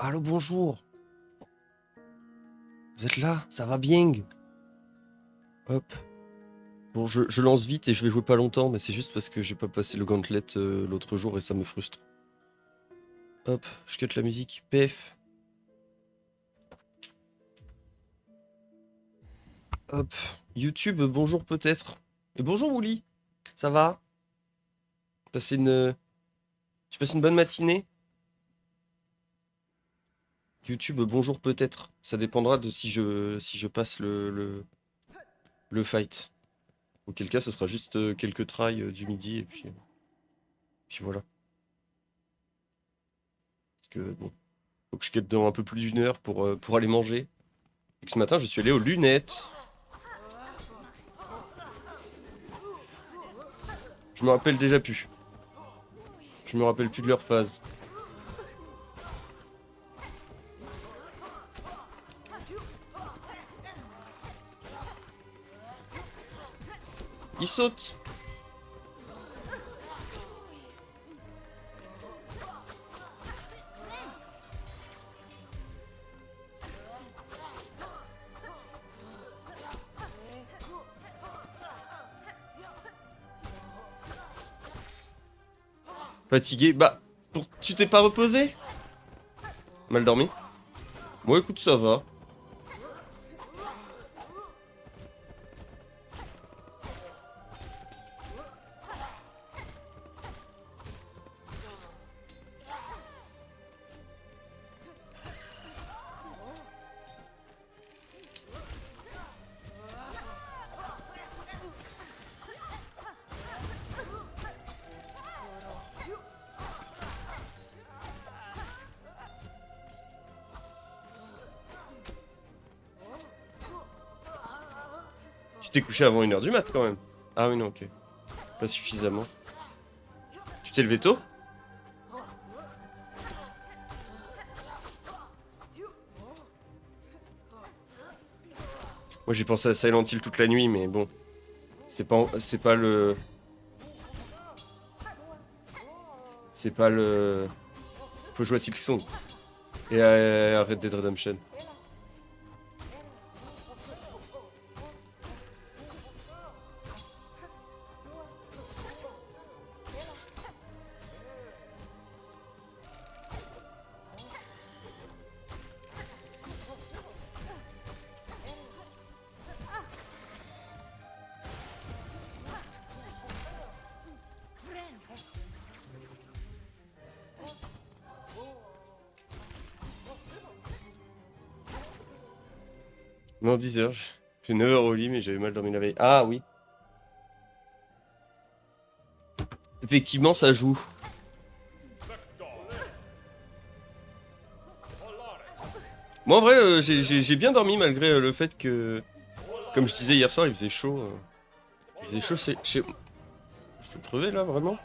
Allô, bonjour. Vous êtes là? Ça va bien? Hop. Bon, je lance vite et je vais jouer pas longtemps, mais c'est juste parce que j'ai pas passé le gauntlet l'autre jour et ça me frustre. Hop, je cut la musique. PF. Hop. YouTube, bonjour peut-être. Et bonjour Wouli. Ça va? Passez une... Tu passes une bonne matinée? YouTube, bonjour peut-être. Ça dépendra de si je passe le fight. Auquel cas, ça sera juste quelques tries du midi et puis voilà. Parce que bon, faut que je quitte dans un peu plus d'une heure pour aller manger. Et que ce matin, je suis allé aux lunettes. Je me rappelle déjà plus. Je me rappelle plus de leur phase. Il saute. Fatigué. Bah, tu t'es pas reposé? Mal dormi? Bon, écoute, ça va. Tu t'es couché avant 1h du mat quand même. Ah oui, non, ok. Pas suffisamment. Tu t'es levé tôt? Moi j'ai pensé à Silent Hill toute la nuit, mais bon. C'est pas le... C'est pas le... Faut jouer à Silksong. Et à Red Dead Redemption. Non, 10h. J'ai 9h au lit, mais j'avais mal dormi la veille. Ah oui. Effectivement, ça joue. Moi, en vrai, j'ai bien dormi malgré le fait que, comme je disais hier soir, il faisait chaud. Il faisait chaud, Je suis crevé là, vraiment?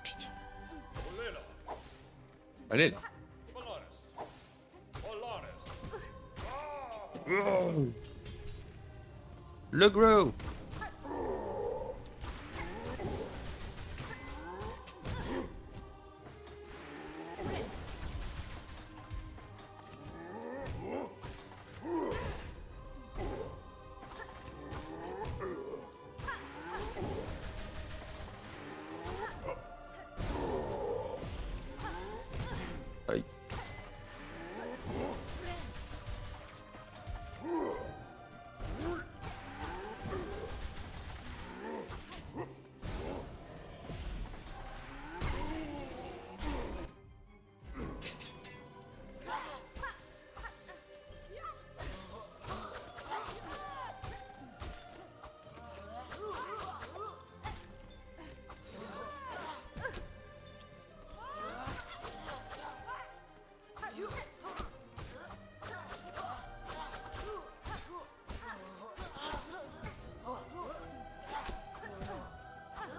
Putain. Allez là. Oh. Le gros. Aïe.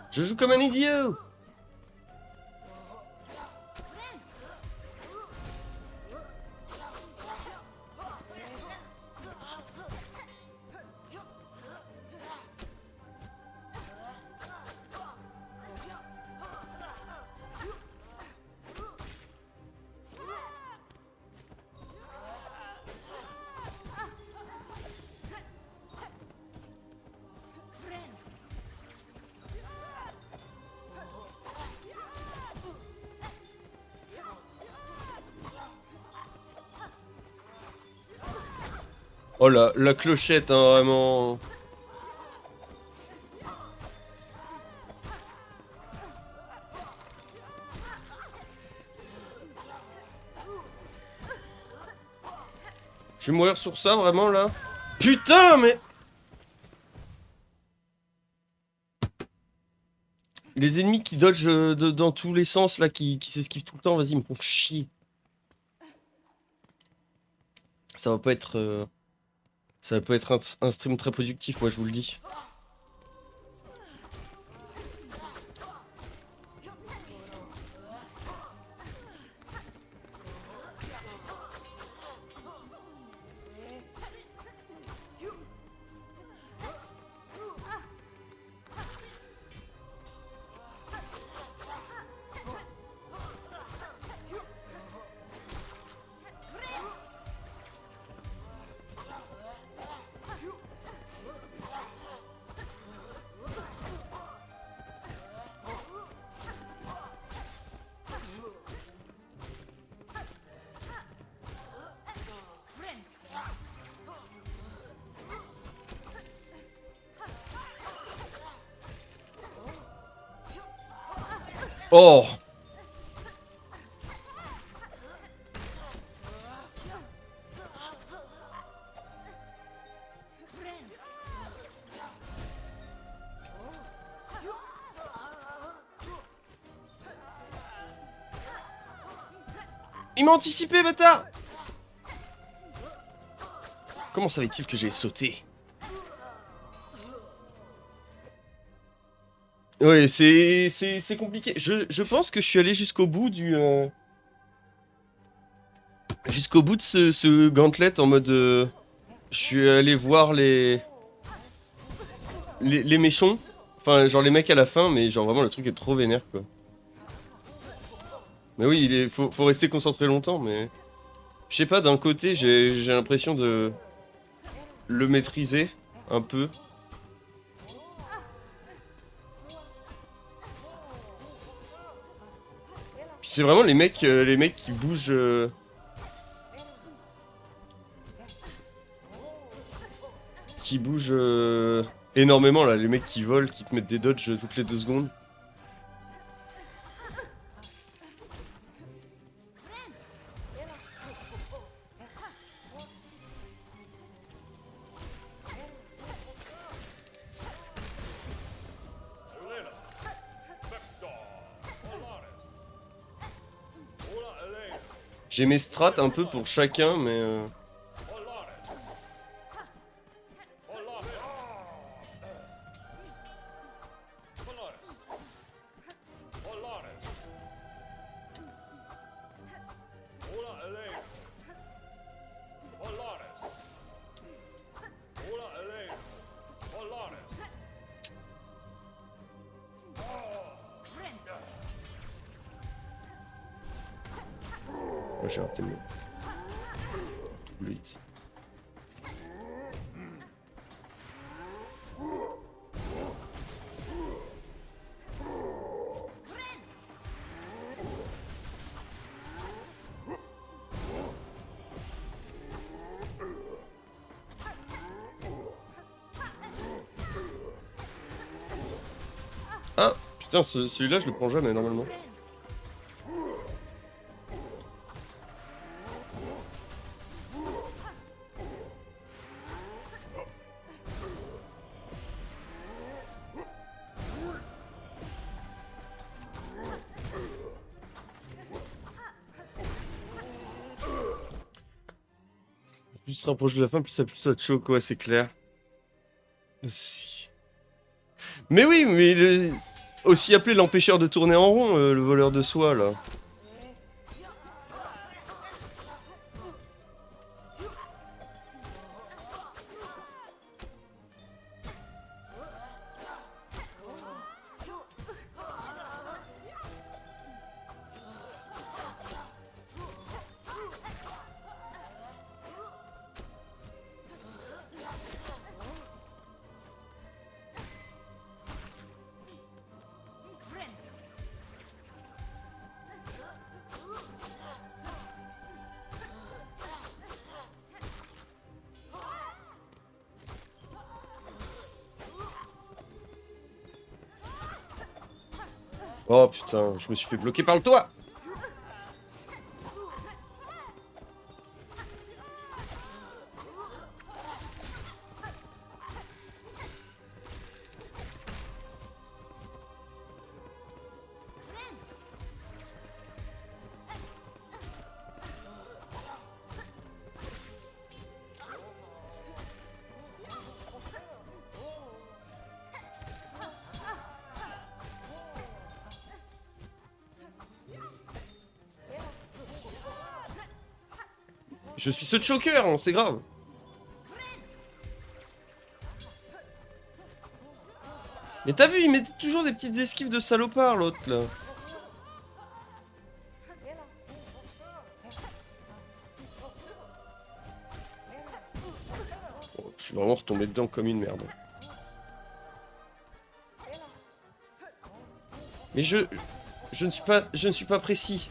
Je joue comme un idiot. Oh la clochette, hein, vraiment. Je vais mourir sur ça, vraiment, là? Putain, mais... Les ennemis qui dodgent dans tous les sens, là, qui s'esquivent tout le temps, vas-y, ils me font chier. Ça va pas être... Ça va pas être un stream très productif, moi, je vous le dis. Oh! Il m'a anticipé, bâtard! Comment savait-il que j'ai sauté? Ouais, c'est compliqué. Je pense que je suis allé jusqu'au bout du... Jusqu'au bout de ce gauntlet en mode... Je suis allé voir les méchants. Enfin, genre les mecs à la fin, mais genre vraiment le truc est trop vénère, quoi. Mais oui, faut rester concentré longtemps, mais... Je sais pas, d'un côté, j'ai l'impression de le maîtriser un peu. Puis c'est vraiment les mecs qui bougent... qui bougent énormément, là. Les mecs qui volent, qui te mettent des dodges toutes les 2 secondes. J'ai mes strats un peu pour chacun, mais... Moi j'ai raté mon... double hit. Ah! Putain, celui-là, je le prends jamais, normalement. Plus tu te rapproches de la fin, plus ça te choque, ouais, c'est clair. Mais oui, mais... Aussi appelé l'empêcheur de tourner en rond, le voleur de soie, là. Oh putain, je me suis fait bloquer par le toit. Je suis ce choker, hein, c'est grave. Mais t'as vu, il met toujours des petites esquives de salopard, l'autre, là. Oh, je suis vraiment retombé dedans comme une merde. Mais je ne suis pas précis.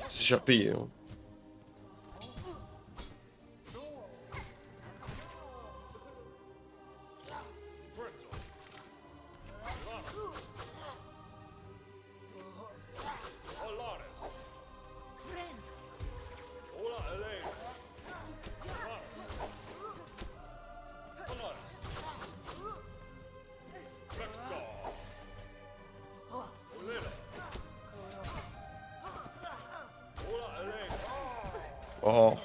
C'est cher payé, hein. Oh.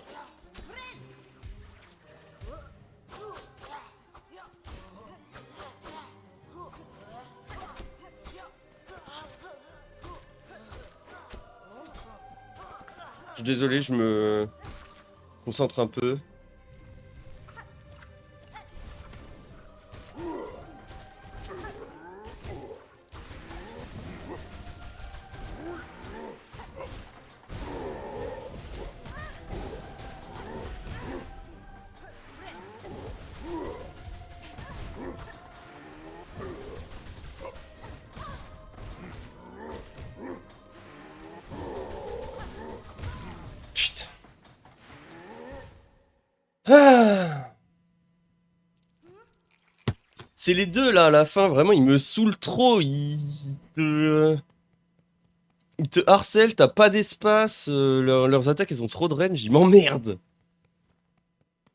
Je suis désolé, je me concentre un peu. Putain. Ah. C'est les deux là à la fin, vraiment ils me saoulent trop, ils te harcèlent, t'as pas d'espace, leurs attaques elles ont trop de range, ils m'emmerdent.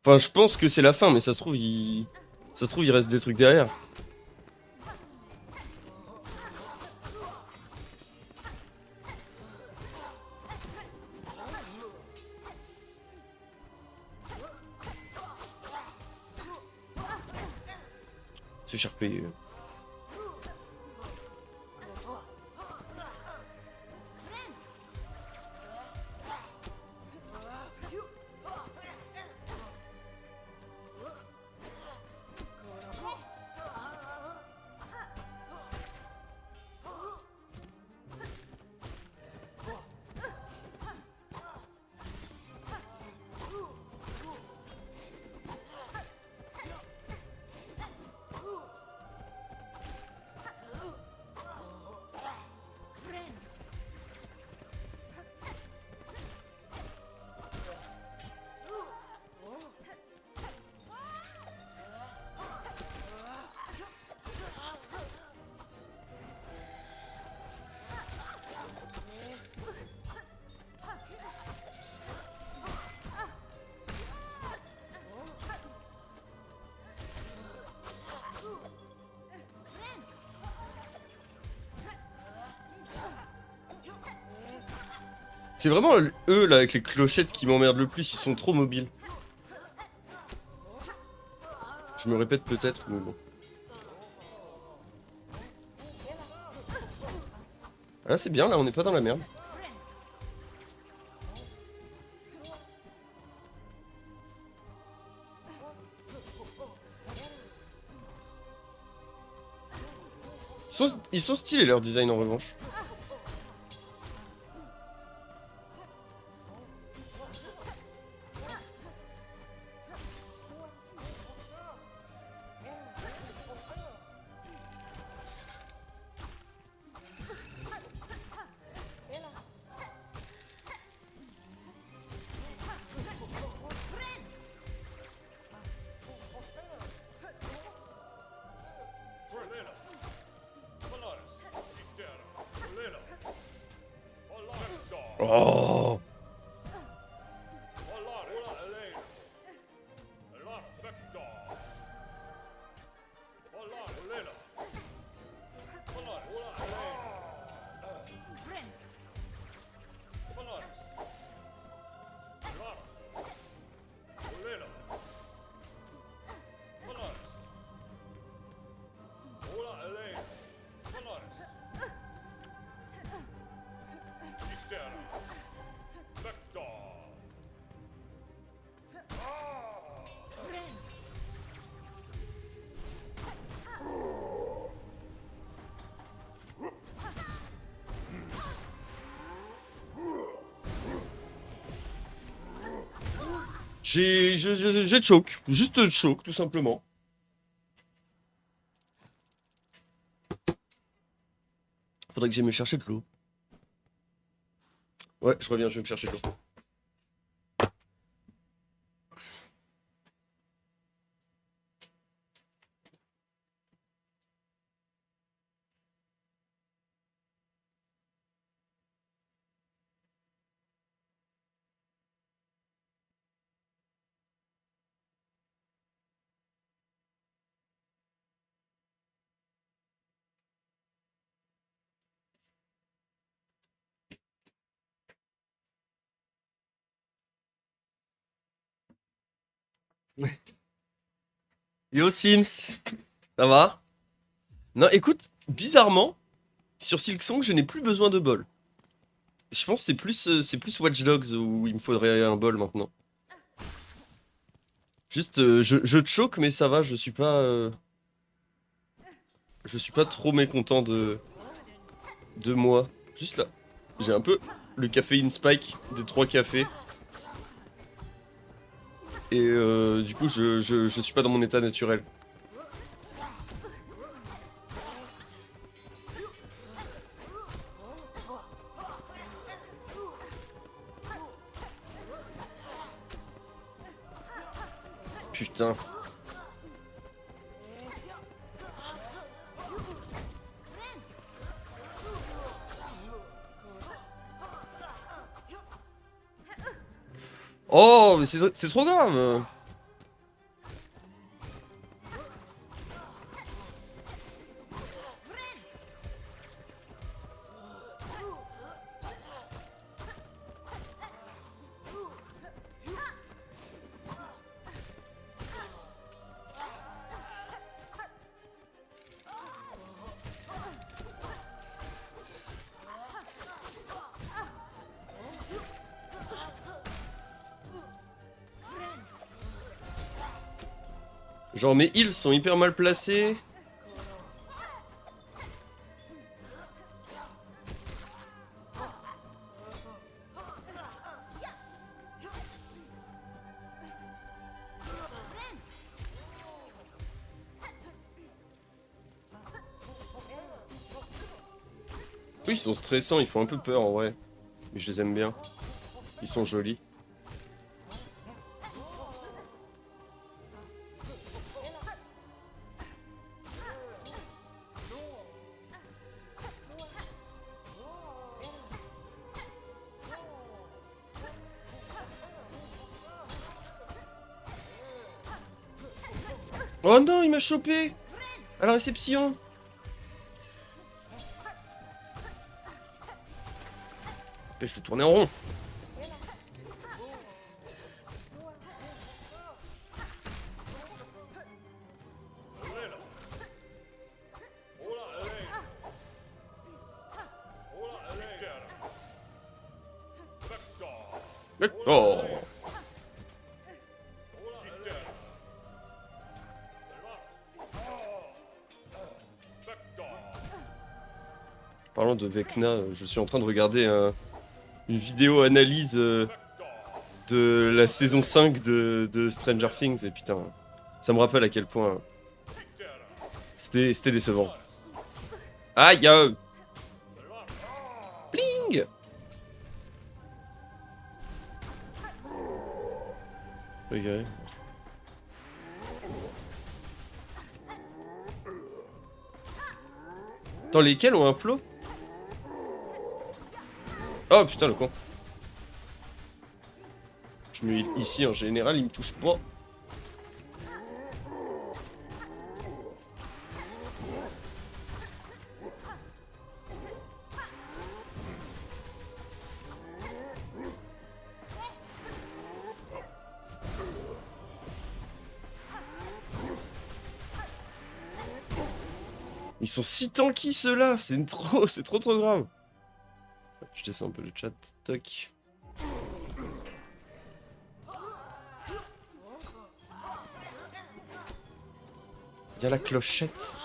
Enfin je pense que c'est la fin mais ça se trouve il reste des trucs derrière. C'est cher payé. C'est vraiment eux là avec les clochettes qui m'emmerdent le plus, ils sont trop mobiles. Je me répète peut-être, mais bon. Ah, là c'est bien, là on n'est pas dans la merde. Ils sont stylés leur design en revanche. Oh. J'ai choke. Juste choke, tout simplement. Faudrait que j'aille me chercher de l'eau. Ouais, je reviens, je vais me chercher de l'eau. Yo Sims, ça va? Non, écoute, bizarrement, sur Silksong, je n'ai plus besoin de bol. Je pense que c'est plus Watch Dogs où il me faudrait un bol maintenant. Juste, je choke, mais ça va, je suis pas trop mécontent de moi. Juste là, j'ai un peu le caféine spike des 3 cafés. Et du coup, je suis pas dans mon état naturel. Putain. Oh, mais c'est trop grave. Genre mes heals sont hyper mal placés. Oui, ils sont stressants, ils font un peu peur en vrai. Mais je les aime bien. Ils sont jolis. Oh non, il m'a chopé à la réception. Empêche de tourner en rond. Oh. Parlant de Vecna, je suis en train de regarder une vidéo analyse de la saison 5 de Stranger Things et putain, ça me rappelle à quel point c'était décevant. Aïe! Bling! Ok. Attends, lesquels ont un flow? Oh putain, le con. Mais ici, en général, il me touche pas. Ils sont si tanky ceux-là, c'est trop grave. Je descends un peu le chat, toc. Il y a la clochette.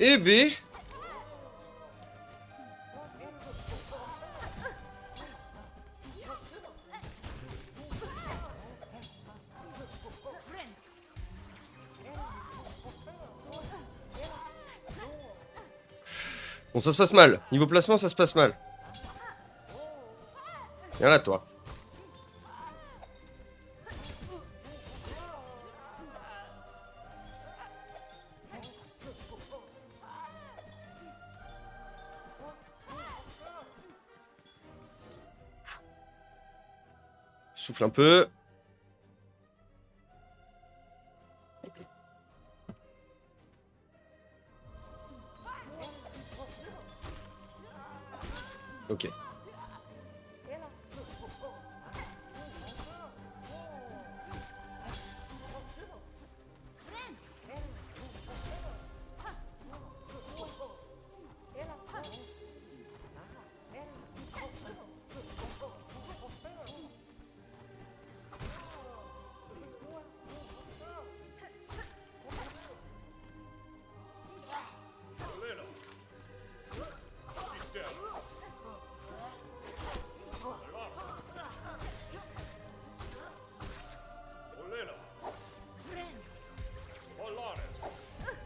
Eh bé. Bon, ça se passe mal. Niveau placement, ça se passe mal. Viens là, toi. Souffle un peu. Ok.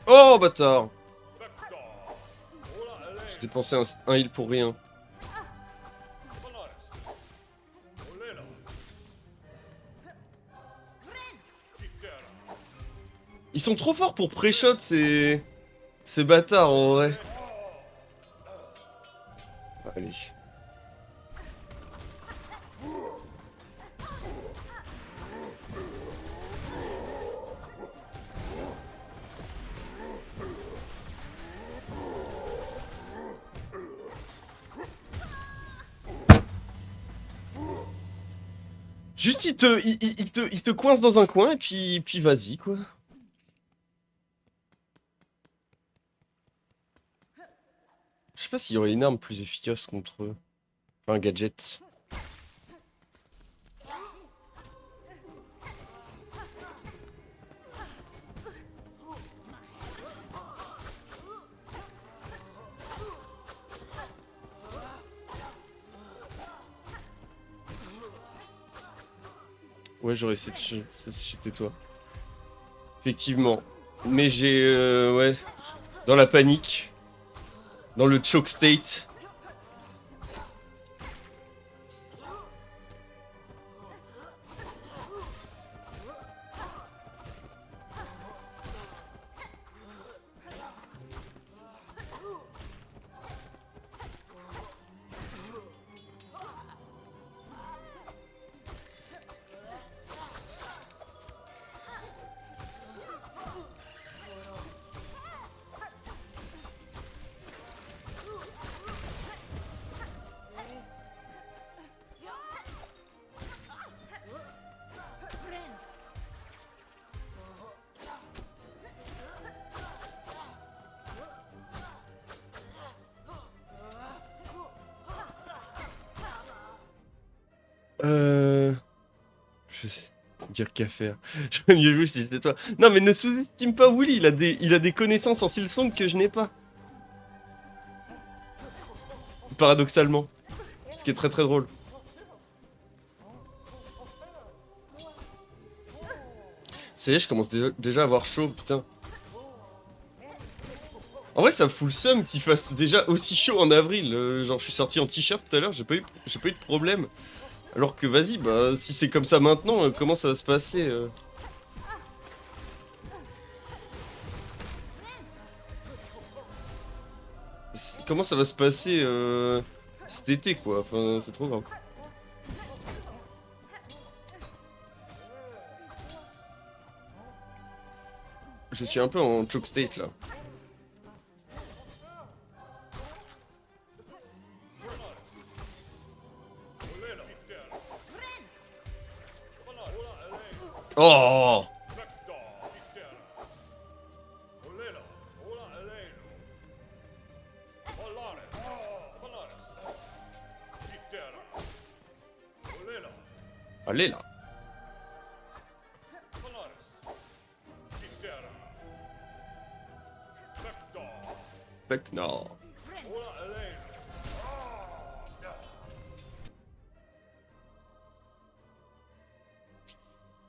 Oh, bâtard! J'ai dépensé un heal pour rien. Ils sont trop forts pour pré-shot, ces bâtards, en vrai. Allez. Juste, il te coince dans un coin et puis vas-y, quoi. Je sais pas s'il y aurait une arme plus efficace contre eux. Enfin, un gadget. Ouais, j'aurais essayé de cheater toi. Effectivement. Mais j'ai... ouais. Dans la panique. Dans le choke state. Je sais dire qu'à faire. J'aurais mieux joué si c'était toi. Non mais ne sous-estime pas Wooly, il a des connaissances en Silsong que je n'ai pas. Paradoxalement. Ce qui est très très drôle. Ça y est, je commence déjà à avoir chaud, putain. En vrai, ça me fout le seum qu'il fasse déjà aussi chaud en avril. Genre, je suis sorti en t-shirt tout à l'heure, j'ai pas eu de problème. Alors que vas-y, bah, si c'est comme ça maintenant, comment ça va se passer Comment ça va se passer cet été, quoi. Enfin, c'est trop grave. Je suis un peu en choke state, là. Oh! Allez, là. Fuck non.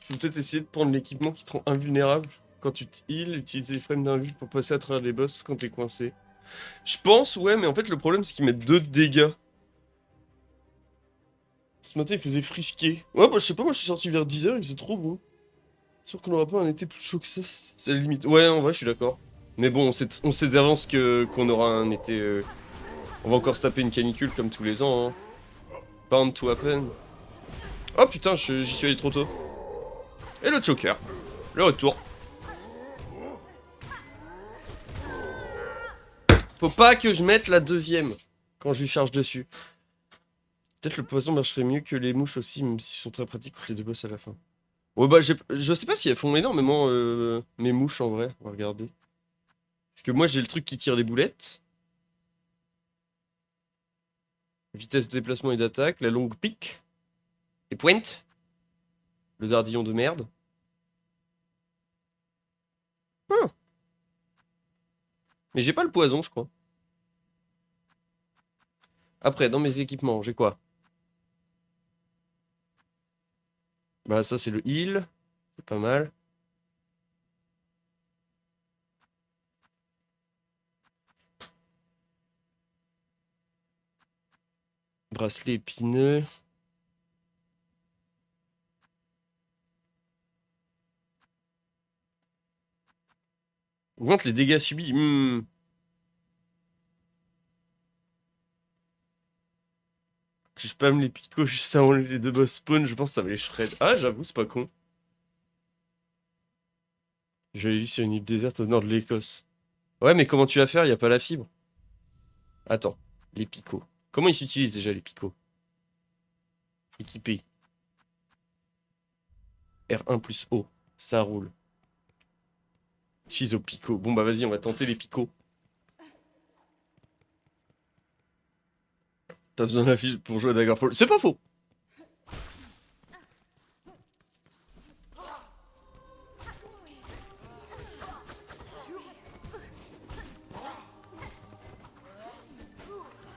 Je vais peut-être essayer de prendre l'équipement qui te rend invulnérable. Quand tu te heal, utiliser les frames d'invul pour passer à travers les boss quand t'es coincé. Je pense, ouais, mais en fait, le problème, c'est qu'ils mettent 2 de dégâts. Ce matin, il faisait frisquer. Ouais, bah, je sais pas, moi, je suis sorti vers 10h, il faisait trop beau. Sûr qu'on aura pas un été plus chaud que ça. C'est la limite. Ouais, en vrai, je suis d'accord. Mais bon, on sait d'avance qu'on aura un été... On va encore se taper une canicule comme tous les ans, hein. Bound to happen. Oh putain, j'y suis allé trop tôt. Et le choker. Le retour. Faut pas que je mette la deuxième quand je lui charge dessus. Peut-être le poison marcherait mieux que les mouches aussi, même s'ils sont très pratiques contre les deux boss à la fin. Ouais bah je sais pas si elles font énormément mes mouches en vrai, on va regarder. Parce que moi j'ai le truc qui tire les boulettes. Vitesse de déplacement et d'attaque, la longue pique. Les pointes. Le dardillon de merde. Ah. Mais j'ai pas le poison je crois. Après, dans mes équipements, j'ai quoi? Bah ça c'est le heal. C'est pas mal. Bracelet épineux. Augmente les dégâts subis. Je spam les picots juste avant les deux boss spawn, je pense que ça va les shred. Ah, j'avoue, c'est pas con. J'avais vu sur une île déserte au nord de l'Écosse. Ouais, mais comment tu vas faire? Y a pas la fibre. Attends, les picots. Comment ils s'utilisent déjà les picots? Équipés. R1 plus O. Ça roule. Chiso picots. Bon bah vas-y, on va tenter les picots. T'as besoin de la fibre pour jouer à Daggerfall. C'est pas faux!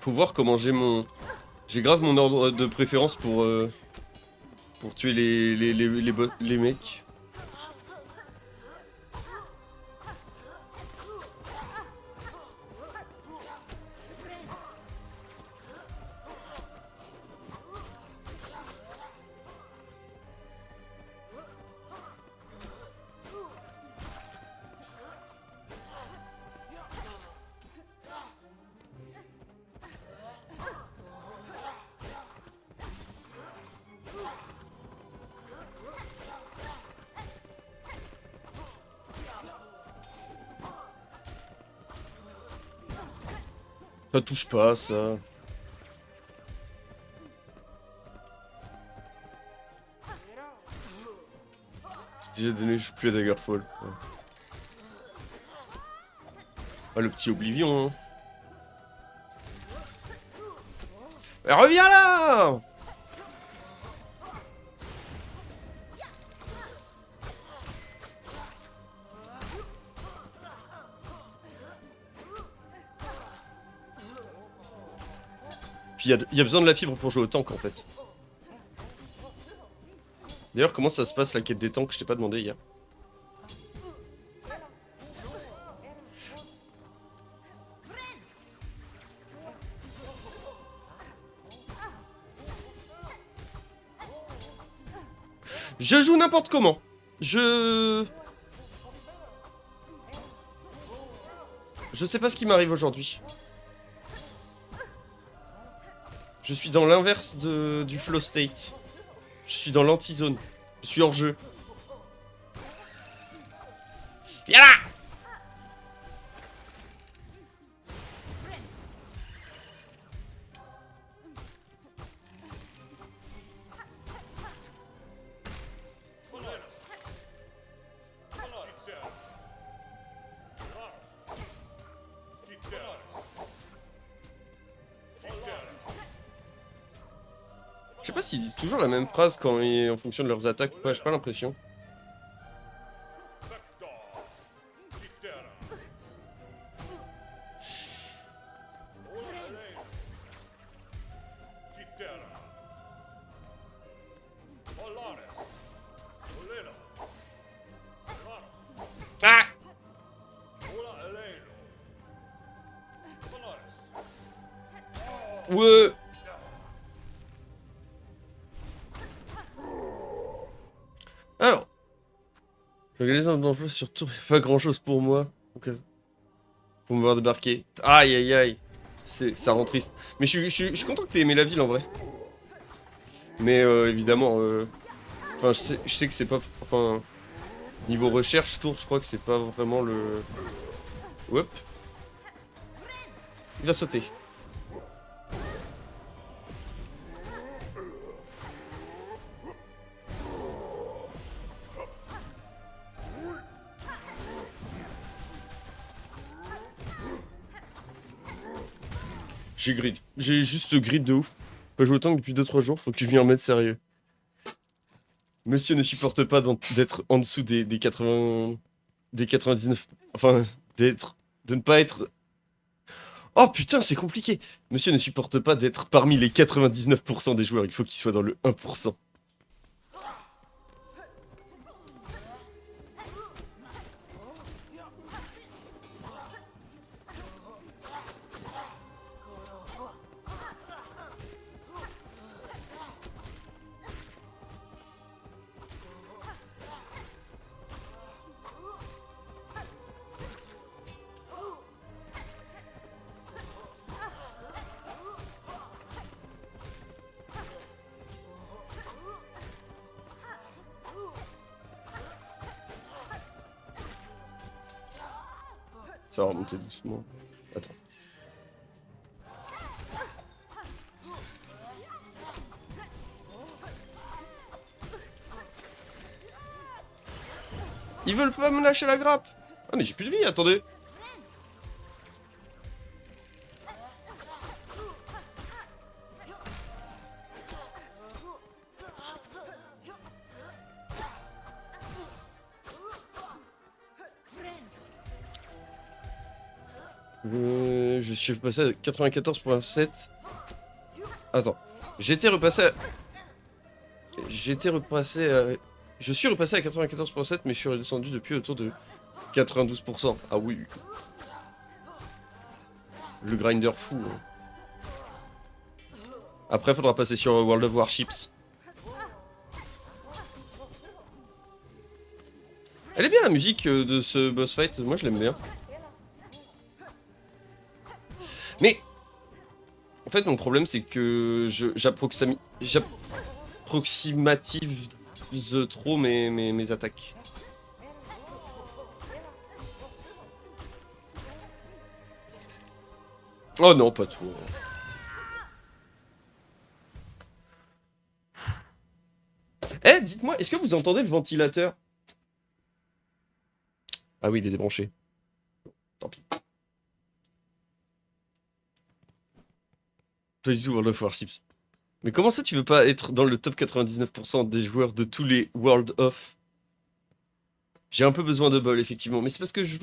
Faut voir comment j'ai mon... J'ai grave mon ordre de préférence pour tuer les mecs. Ça touche pas, ça. J'ai déjà donné, je joue plus à Daggerfall. Ouais. Ah, le petit Oblivion, hein. Mais reviens là! puis il y a besoin de la fibre pour jouer au tank en fait. D'ailleurs, comment ça se passe la quête des tanks? Je t'ai pas demandé hier. Je joue n'importe comment. Je sais pas ce qui m'arrive aujourd'hui. Je suis dans l'inverse du flow state. Je suis dans l'anti-zone. Je suis hors jeu. Viens là! Je sais pas s'ils disent toujours la même phrase en fonction de leurs attaques ou pas, j'ai pas l'impression. Ah! Ouais! Alors, regardez les d'emploi surtout, il n'y a pas grand chose pour moi. Pour me voir débarquer. Aïe aïe aïe. Ça rend triste. Mais je suis content que t'aies aimé la ville en vrai. Mais évidemment, enfin, je sais que c'est pas. Enfin, niveau recherche, tour, je crois que c'est pas vraiment le. Hop. Il va sauter. J'ai grid. J'ai juste grid de ouf. Pas joué autant que depuis 2-3 jours, faut que tu m'y remettes sérieux. Monsieur ne supporte pas d'être en dessous des 80. Des 99. Enfin, de ne pas être. Oh putain, c'est compliqué. Monsieur ne supporte pas d'être parmi les 99% des joueurs, il faut qu'il soit dans le 1%. Ça va remonter doucement. Attends. Ils veulent pas me lâcher la grappe. Ah mais j'ai plus de vie, attendez. Je suis repassé à 94.7. Attends. J'étais repassé à... Je suis repassé à 94.7, mais je suis redescendu depuis autour de 92%. Ah oui. Le grinder fou. Hein. Après, faudra passer sur World of Warships. Elle est bien la musique de ce boss fight, moi je l'aime bien. Mais en fait mon problème c'est que j'approximative trop mes attaques. Oh non, pas tout. Eh, dites-moi, est-ce que vous entendez le ventilateur? Ah oui, il est débranché. Tant pis. Pas du tout World of Warships. Mais comment ça tu veux pas être dans le top 99% des joueurs de tous les World of? J'ai un peu besoin de bol effectivement, mais c'est parce que je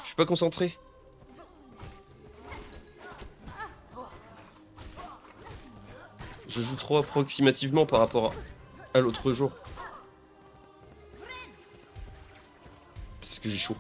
suis pas concentré. Je joue trop approximativement par rapport à l'autre jour. Parce que j'ai chaud.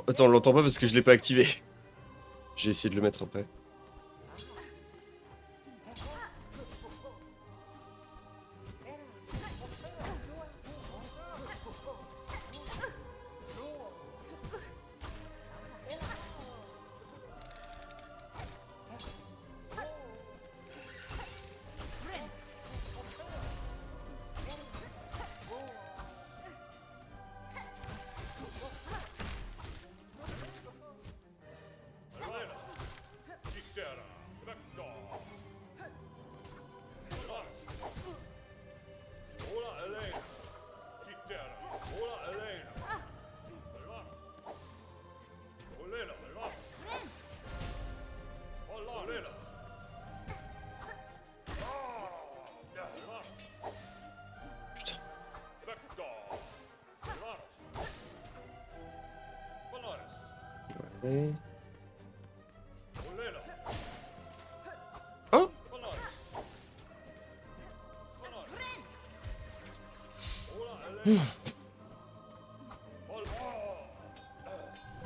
Attends, on l'entend pas parce que je l'ai pas activé. J'ai essayé de le mettre après. Ouais. Oh!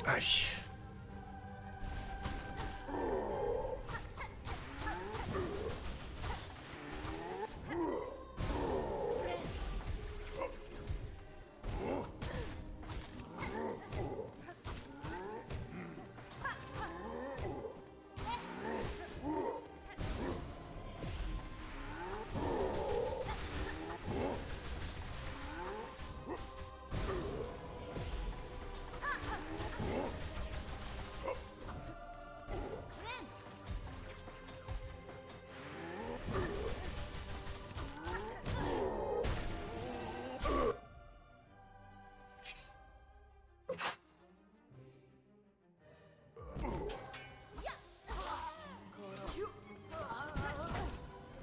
Aïe.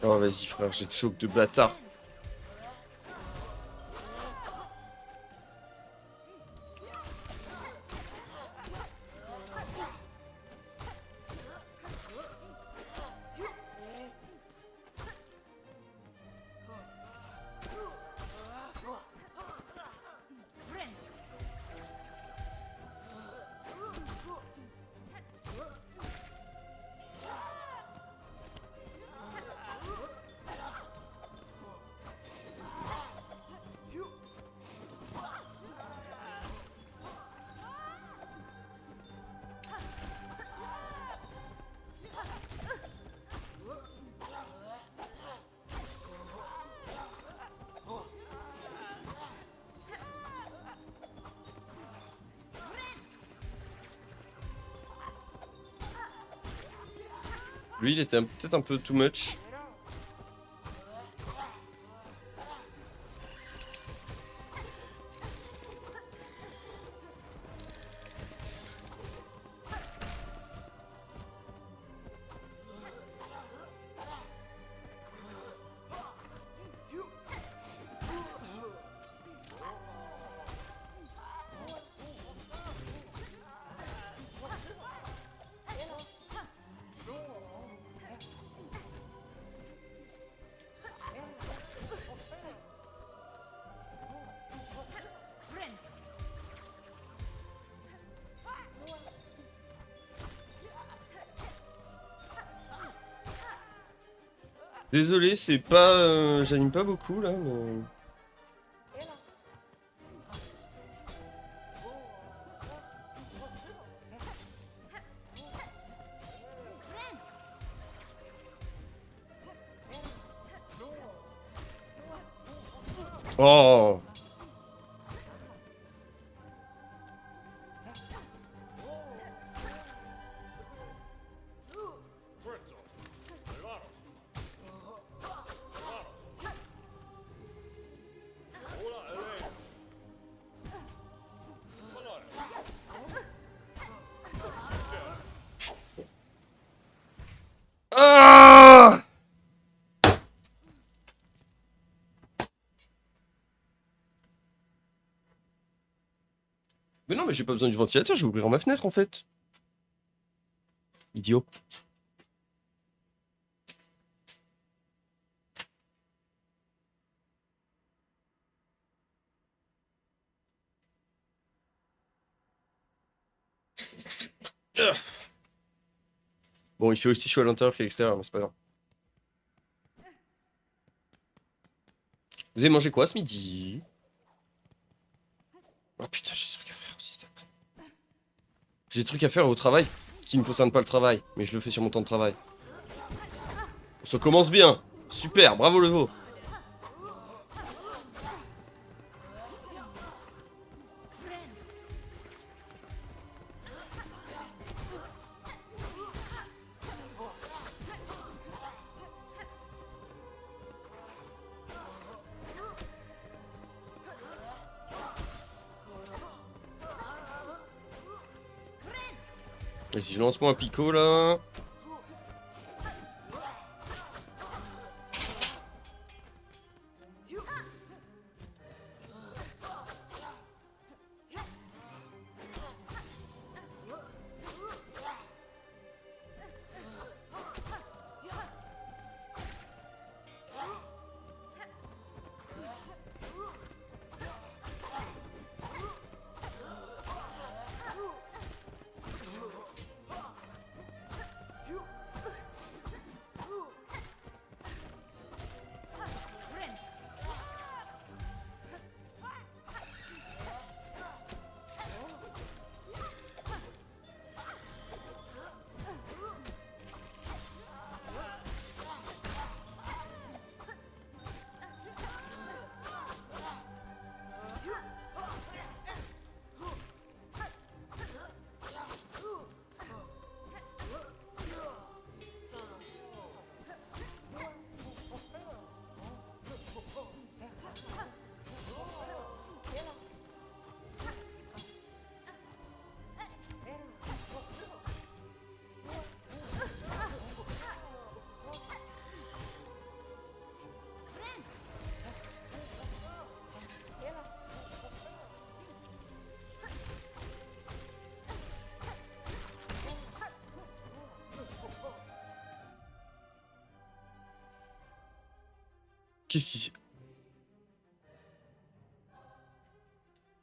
Oh vas-y frère, j'ai de choc de bâtard. Lui il était peut-être un peu too much. Désolé, c'est pas... j'anime pas beaucoup, là, mais... Oh! Ah! Mais non, mais j'ai pas besoin du ventilateur, je vais ouvrir ma fenêtre en fait. Idiot. Ah. Bon, il fait aussi chaud à l'intérieur qu'à l'extérieur, mais c'est pas grave. Vous avez mangé quoi ce midi? Oh putain, j'ai des trucs à faire aussi. J'ai des trucs à faire au travail qui ne concernent pas le travail, mais je le fais sur mon temps de travail. Ça commence bien. Super, bravo le veau. Vas-y, je lance moi un picot là. Qu'est-ce qui...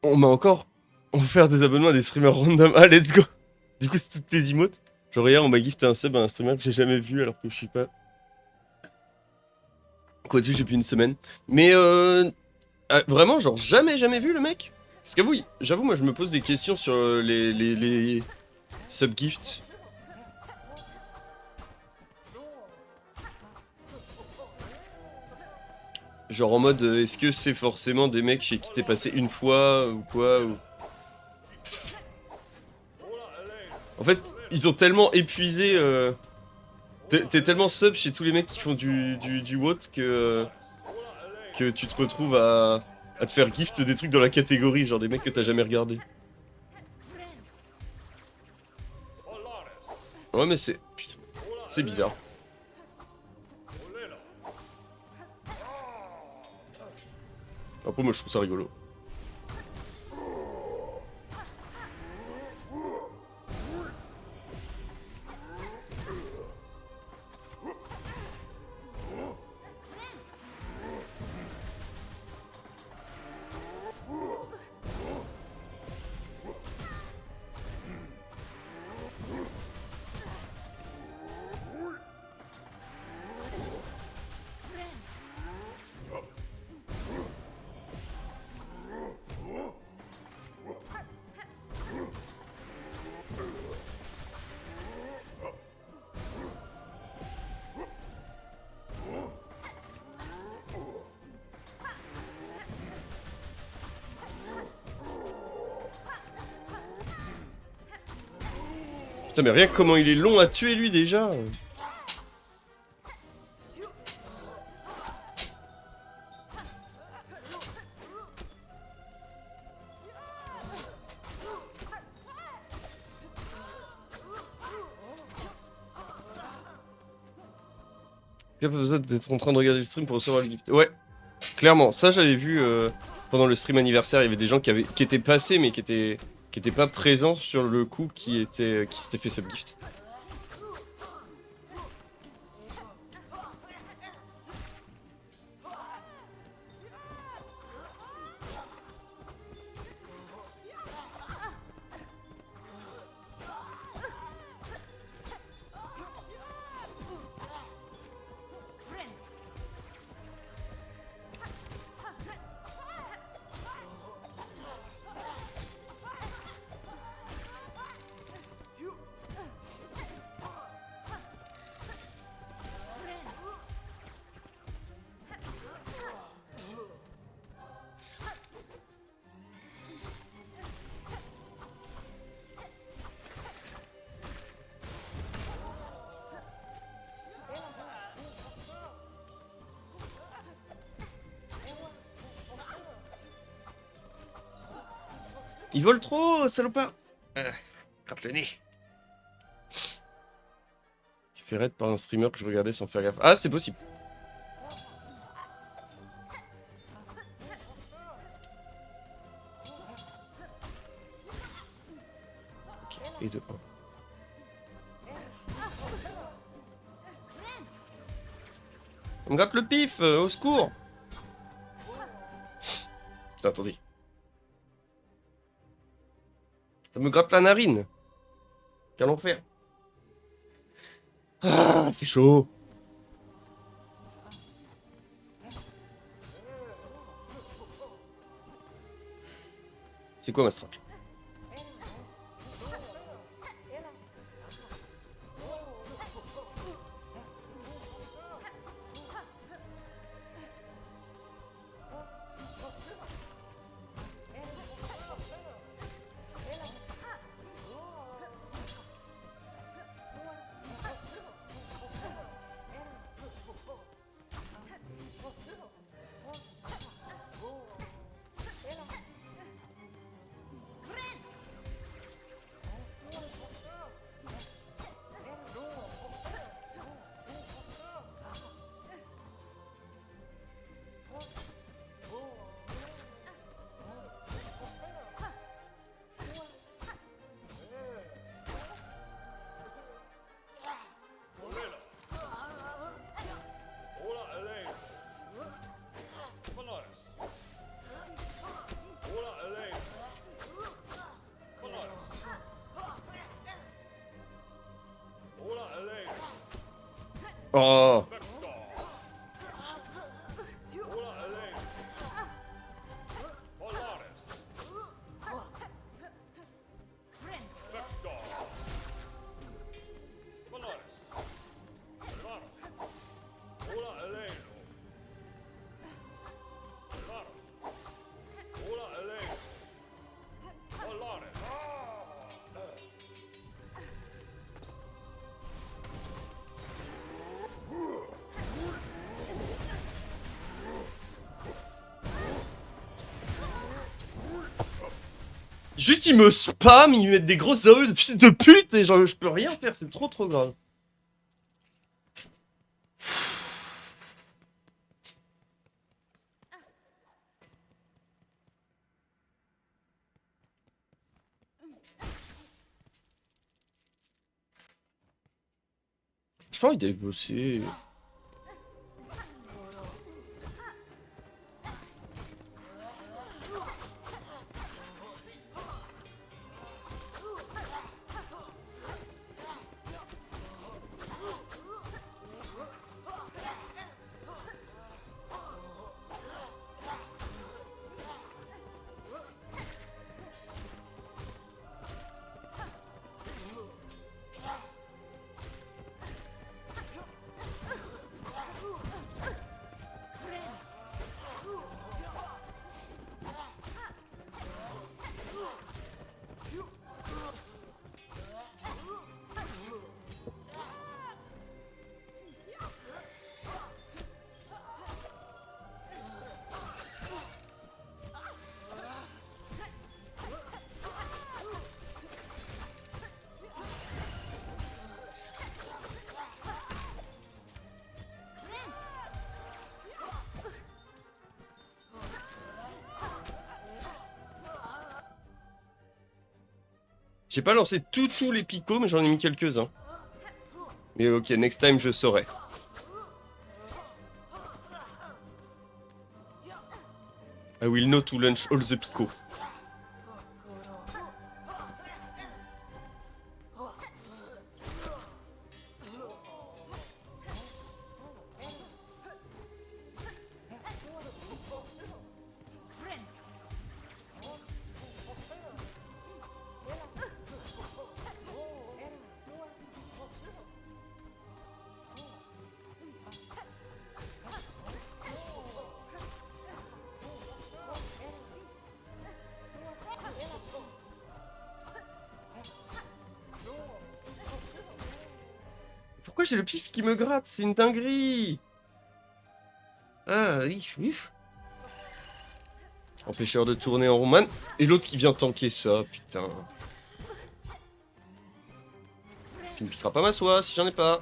On m'a encore offert des abonnements à des streamers random. Ah, let's go. Du coup, c'est toutes tes emotes. Genre hier, on m'a gifté un sub à un streamer que j'ai jamais vu alors que je suis pas... Quoi dessus, depuis une semaine. Mais vraiment, genre jamais vu le mec. Parce j'avoue, moi je me pose des questions sur les sub-gifts. Genre en mode, est-ce que c'est forcément des mecs chez qui t'es passé une fois ou quoi ou... En fait, ils ont tellement épuisé... T'es tellement sub chez tous les mecs qui font du WOT que tu te retrouves à te faire gift des trucs dans la catégorie, genre des mecs que t'as jamais regardé. Ouais mais c'est... Putain, c'est bizarre. Après moi je trouve ça rigolo. Putain, mais rien que comment il est long à tuer lui déjà. Il n'y a pas besoin d'être en train de regarder le stream pour recevoir le gift. Ouais, clairement. Ça, j'avais vu pendant le stream anniversaire. Il y avait des gens qui étaient passés, mais qui étaient pas présents sur le coup, qui s'étaient fait subgift. Ils volent trop, salopard. Gratte le nez. Tu fais raid par un streamer que je regardais sans faire gaffe. Ah, c'est possible. Ok, et 2 points. On me gratte le pif, au secours. Putain, attendez. Ça me gratte la narine. Qu'allons faire? Ah, il fait chaud. C'est quoi ma strat? Oh. Juste ils me spam, ils me mettent des grosses AOE de fils de pute et genre je peux rien faire, c'est trop grave. J'ai pas envie d'aller bosser. J'ai pas lancé tous les picots, mais j'en ai mis quelques-uns. Mais ok, next time je saurai. I will know to launch all the picots. Pourquoi j'ai le pif qui me gratte? C'est une dinguerie! Ah oui, oui. Empêcheur de tourner en Roman. Et l'autre qui vient tanker ça, putain. Tu ne piqueras pas ma soie si j'en ai pas.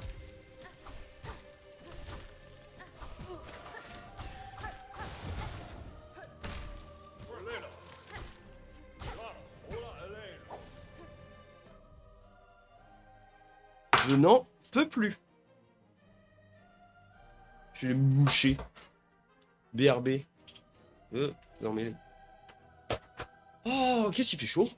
Je n'en peux plus. Je l'ai mouché. BRB. Non mais... Oh, qu'est-ce qu'il fait chaud?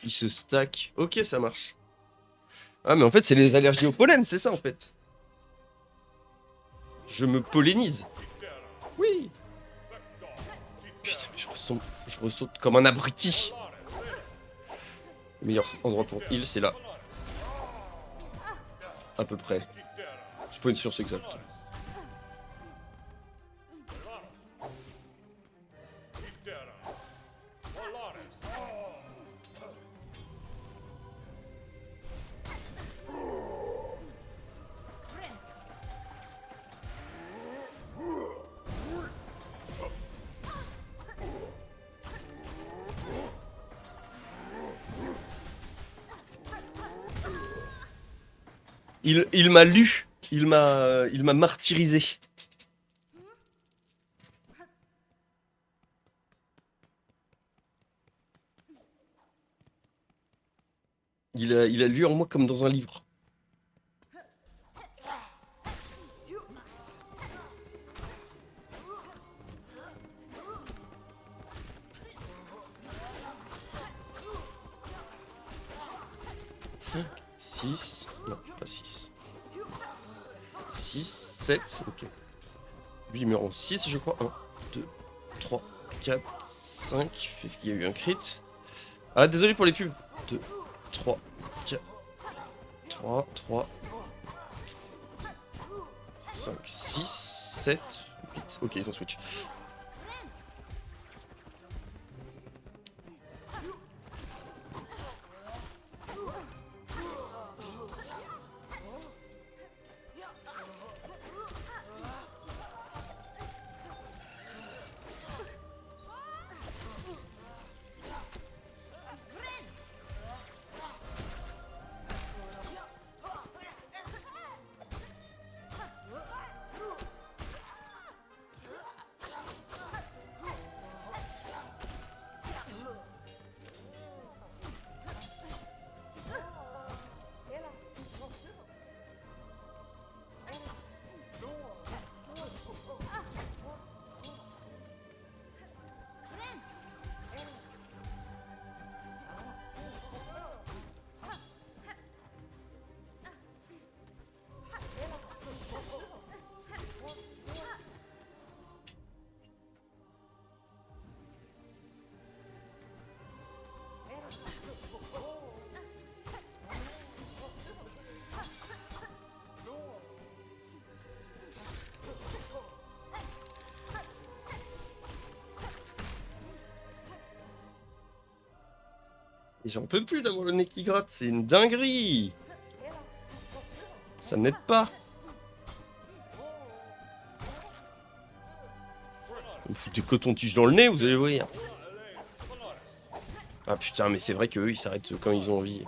Il se stack. Ok, ça marche. Ah, mais en fait, c'est les allergies au pollen, c'est ça en fait. Je me pollinise. Oui. Putain, mais je ressaute comme un abruti. Le meilleur endroit pour heal, c'est là. À peu près. C'est pas une science exacte. Il m'a lu. Il m'a martyrisé. Il a lu en moi comme dans un livre. Six. Non, pas 6. 6, 7, ok. Lui, il meurt en 6, je crois. 1, 2, 3, 4, 5. Est-ce qu'il y a eu un crit? Ah, désolé pour les pubs. 2, 3, 4, 3, 3, 5, 6, 7, 8. Ok, ils ont switch. Et j'en peux plus d'avoir le nez qui gratte, c'est une dinguerie. Ça n'aide pas. Vous foutez coton-tige dans le nez, vous allez voir. Ah putain, mais c'est vrai qu'eux, ils s'arrêtent quand ils ont envie.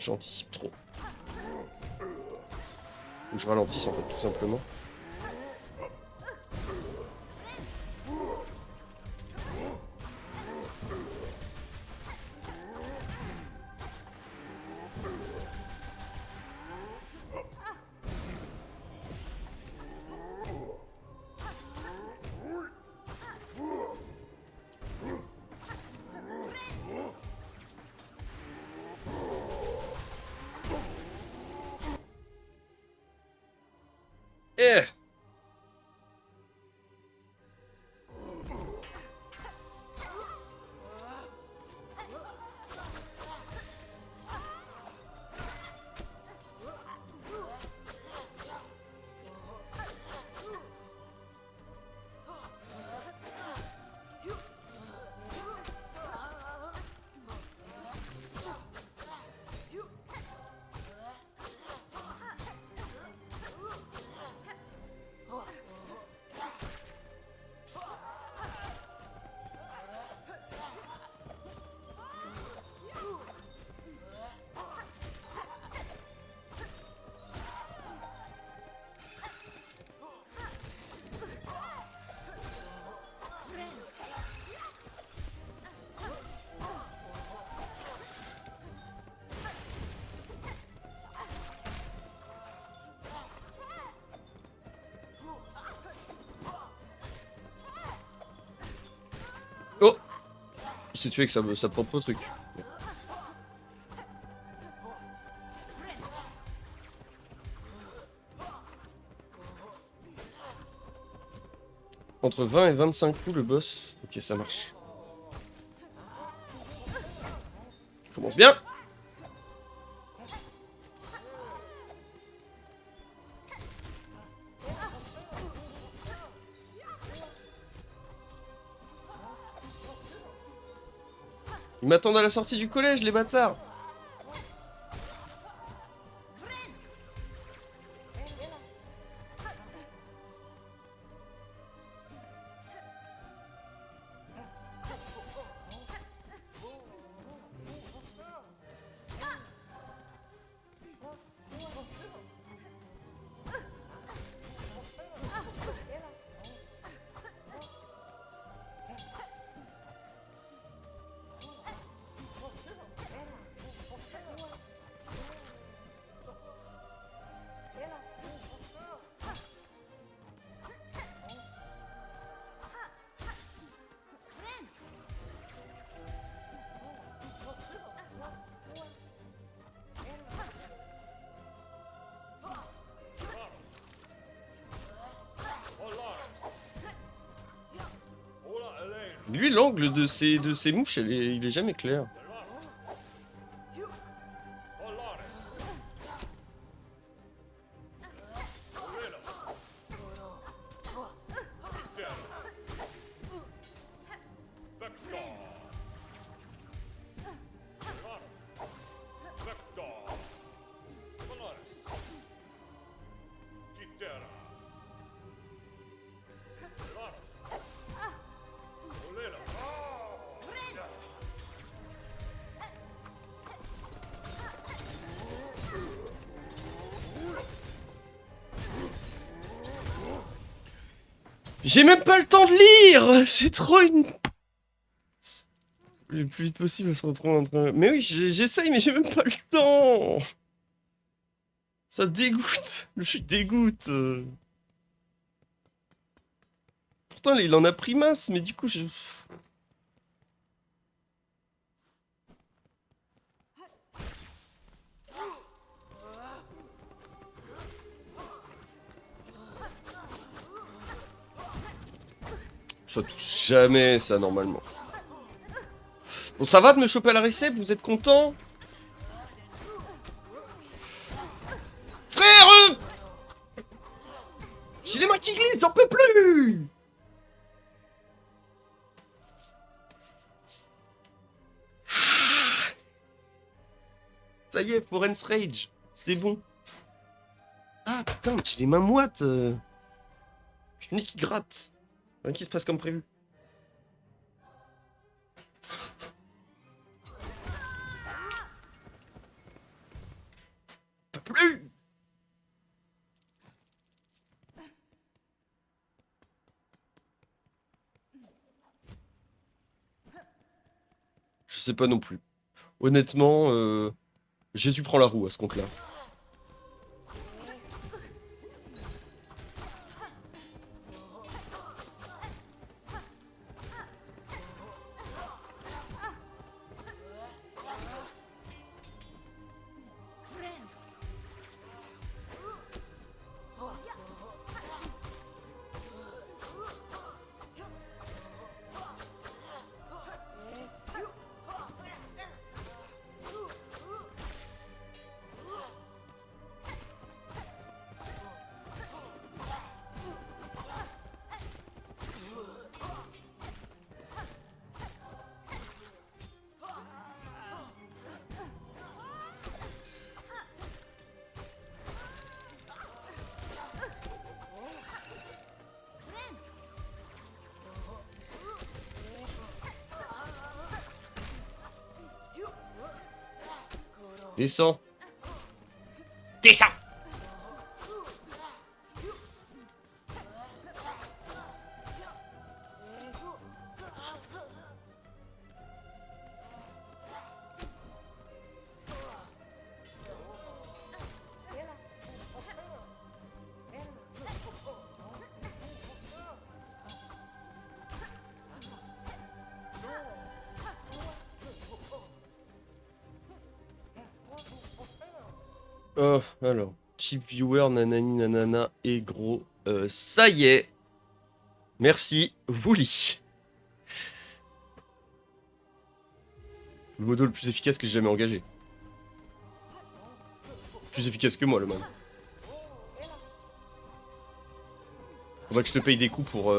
J'anticipe trop. Ou je ralentisse en fait, tout simplement. Eh! Oh! Il s'est tué avec sa propre truc. Entre 20 et 25 coups le boss. Ok, ça marche. Commence bien! Ils m'attendent à la sortie du collège, les bâtards! Lui, l'angle de ses mouches, il est jamais clair. J'ai même pas le temps de lire! C'est trop une... Le plus vite possible, on se retrouve en train... Mais oui, j'essaye, mais j'ai même pas le temps! Ça dégoûte! Le jeu dégoûte! Pourtant, il en a pris masse, mais du coup, je... ça touche jamais ça normalement. Bon, ça va de me choper à la récep, vous êtes content? Frère, j'ai les mains qui glissent, j'en peux plus. Ça y est, Forence Rage, c'est bon. Ah putain, mais j'ai les mains moites. J'ai le nez qui gratte. Rien qui se passe comme prévu. Pas plus. Je sais pas non plus. Honnêtement, Jésus prend la roue à ce compte-là. Descends. Descends. Oh, alors. Cheap viewer, nanani nanana et gros. Ça y est. Merci, Wooly. Le modo le plus efficace que j'ai jamais engagé. Plus efficace que moi, le man. Faudrait que je te paye des coups pour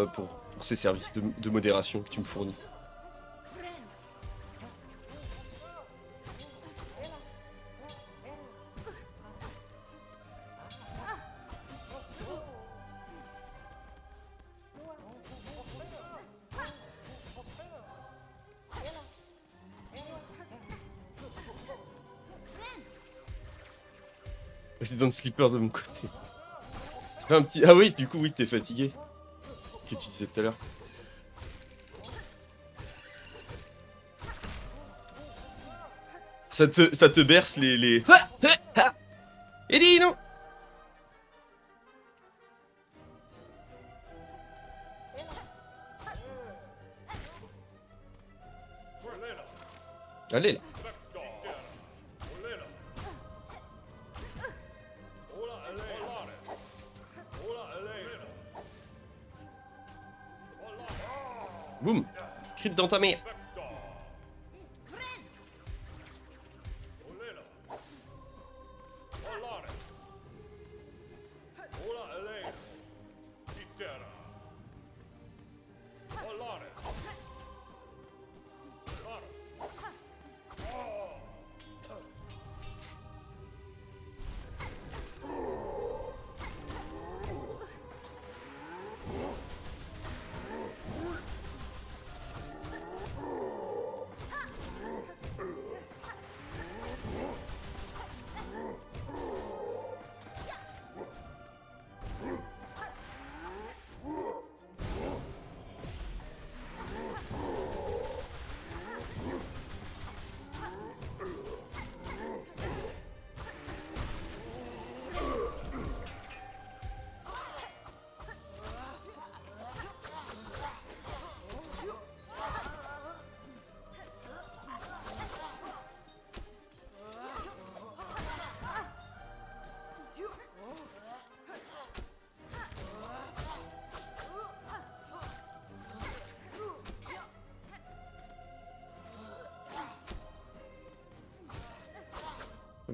ces services de modération que tu me fournis. C'est dans le slipper de mon côté. Ça fait un petit... Ah oui, du coup, oui, t'es fatigué. Que tu disais tout à l'heure. Ça te berce les... Eddie, non! Allez, là. Boum. Crit dans ta mère.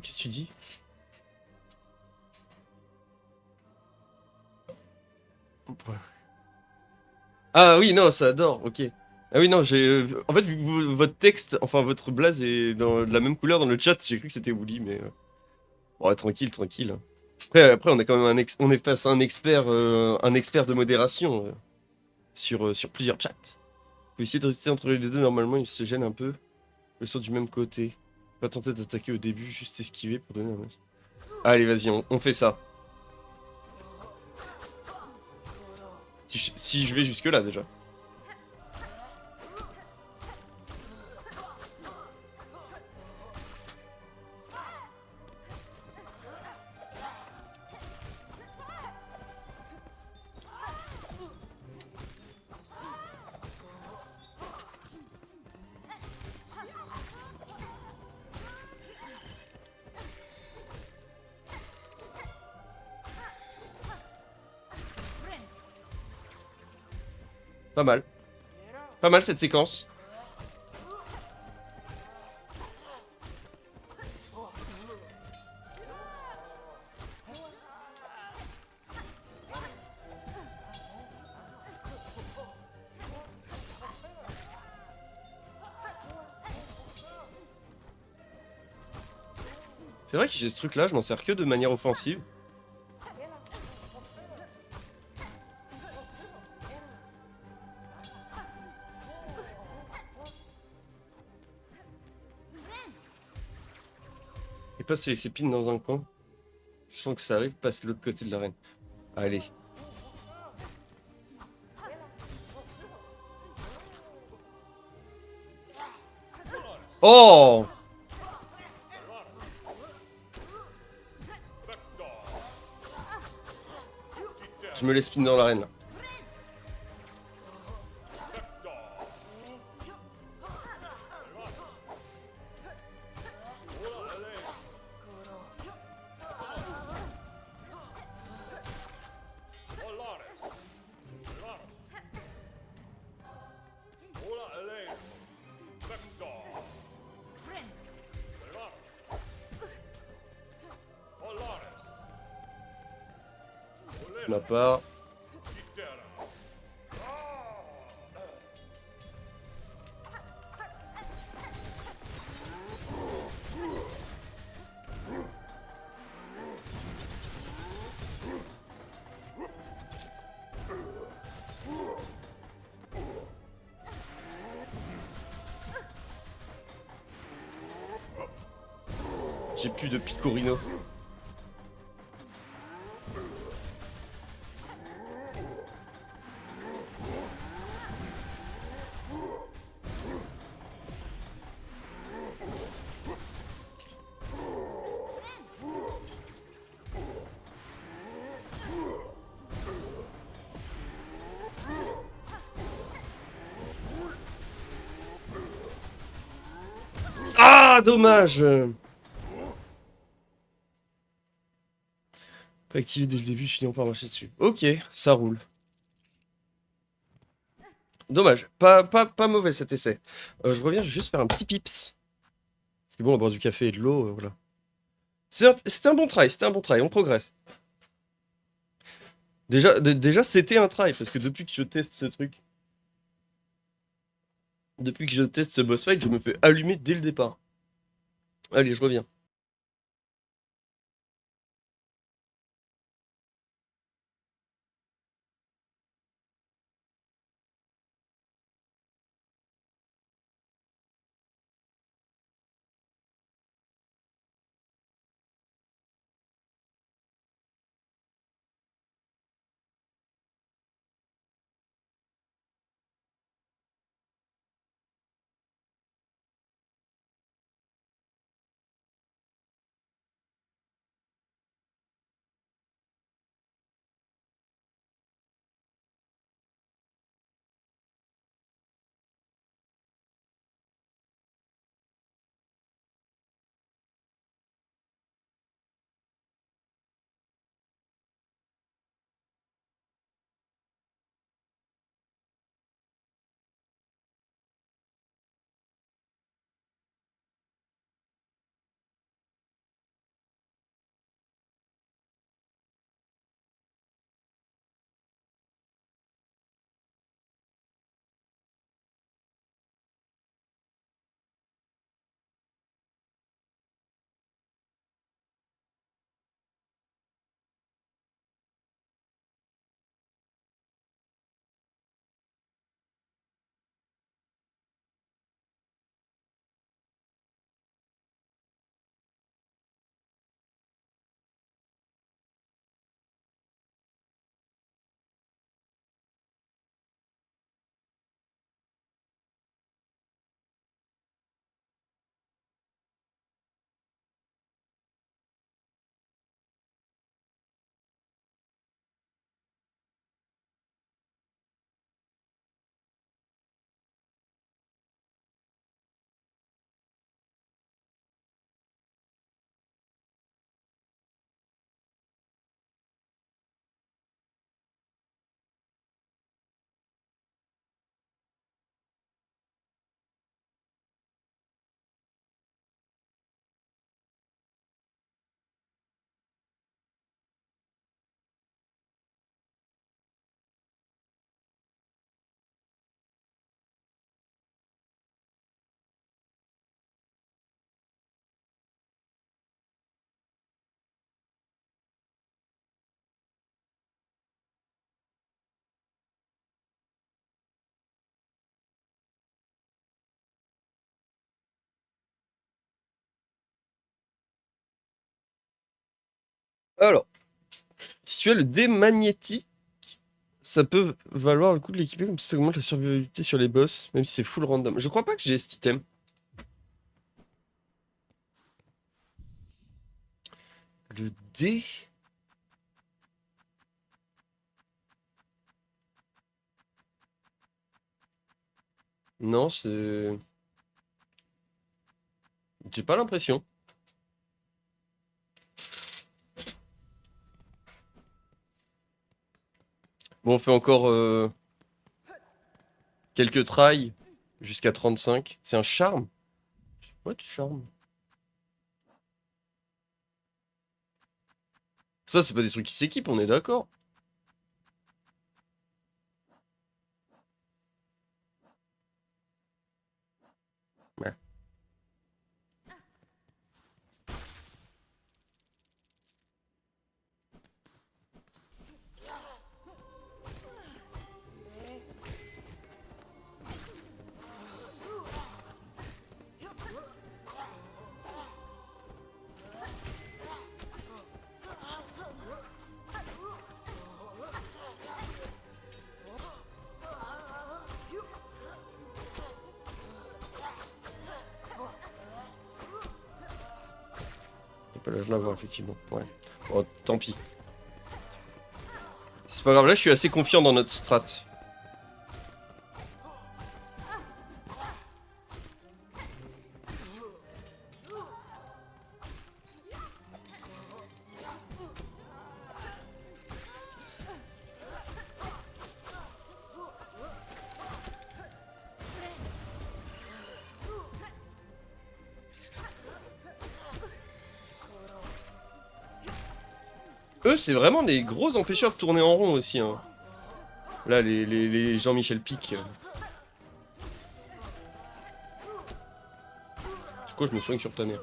Qu'est-ce que tu dis? Ouais. Ah oui, non, ça adore, ok. Ah oui, non, en fait, vu que votre texte, enfin votre blaze est de la même couleur dans le chat, j'ai cru que c'était Woolly, mais... Bon, ouais, tranquille, tranquille, hein. Après, on est quand même on est face à un expert de modération sur plusieurs chats. Faut essayer de rester entre les deux, normalement, ils se gênent un peu. Ils sont du même côté. Pas tenter d'attaquer au début, juste esquiver pour donner un match. Allez, vas-y, on fait ça. Si je vais jusque-là, déjà. Pas mal. Pas mal, cette séquence. C'est vrai que j'ai ce truc-là, je m'en sers que de manière offensive. Et passer les épines dans un coin. Je sens que ça arrive, passe de l'autre côté de l'arène. Allez. Oh! Je me laisse spin dans l'arène, là. De ma part. J'ai plus de Picorino. Ah, dommage! Pas activé dès le début, finissant par marcher dessus. Ok, ça roule. Dommage, pas mauvais cet essai. Je reviens, je vais juste faire un petit pips. Parce que bon, on boit du café et de l'eau, voilà. C'était un bon try, c'était un bon try, on progresse. Déjà c'était un try, parce que depuis que je teste ce truc, depuis que je teste ce boss fight, je me fais allumer dès le départ. Allez, je reviens. Alors, si tu as le dé magnétique, ça peut valoir le coup de l'équiper, comme ça augmente la survivabilité sur les boss, même si c'est full random. Je crois pas que j'ai cet item. Le dé. Non, c'est. J'ai pas l'impression. Bon, on fait encore quelques tries jusqu'à 35. C'est un charme? What charme? Ça, c'est pas des trucs qui s'équipent, on est d'accord. Ouais. T'as pas l'âge de l'avoir, effectivement. Ouais. Oh, tant pis. C'est pas grave, là, je suis assez confiant dans notre strat. Eux, c'est vraiment des gros empêcheurs de tourner en rond aussi. Hein. Là, les Jean-Michel Pic. Pourquoi je me soigne sur ta nerf?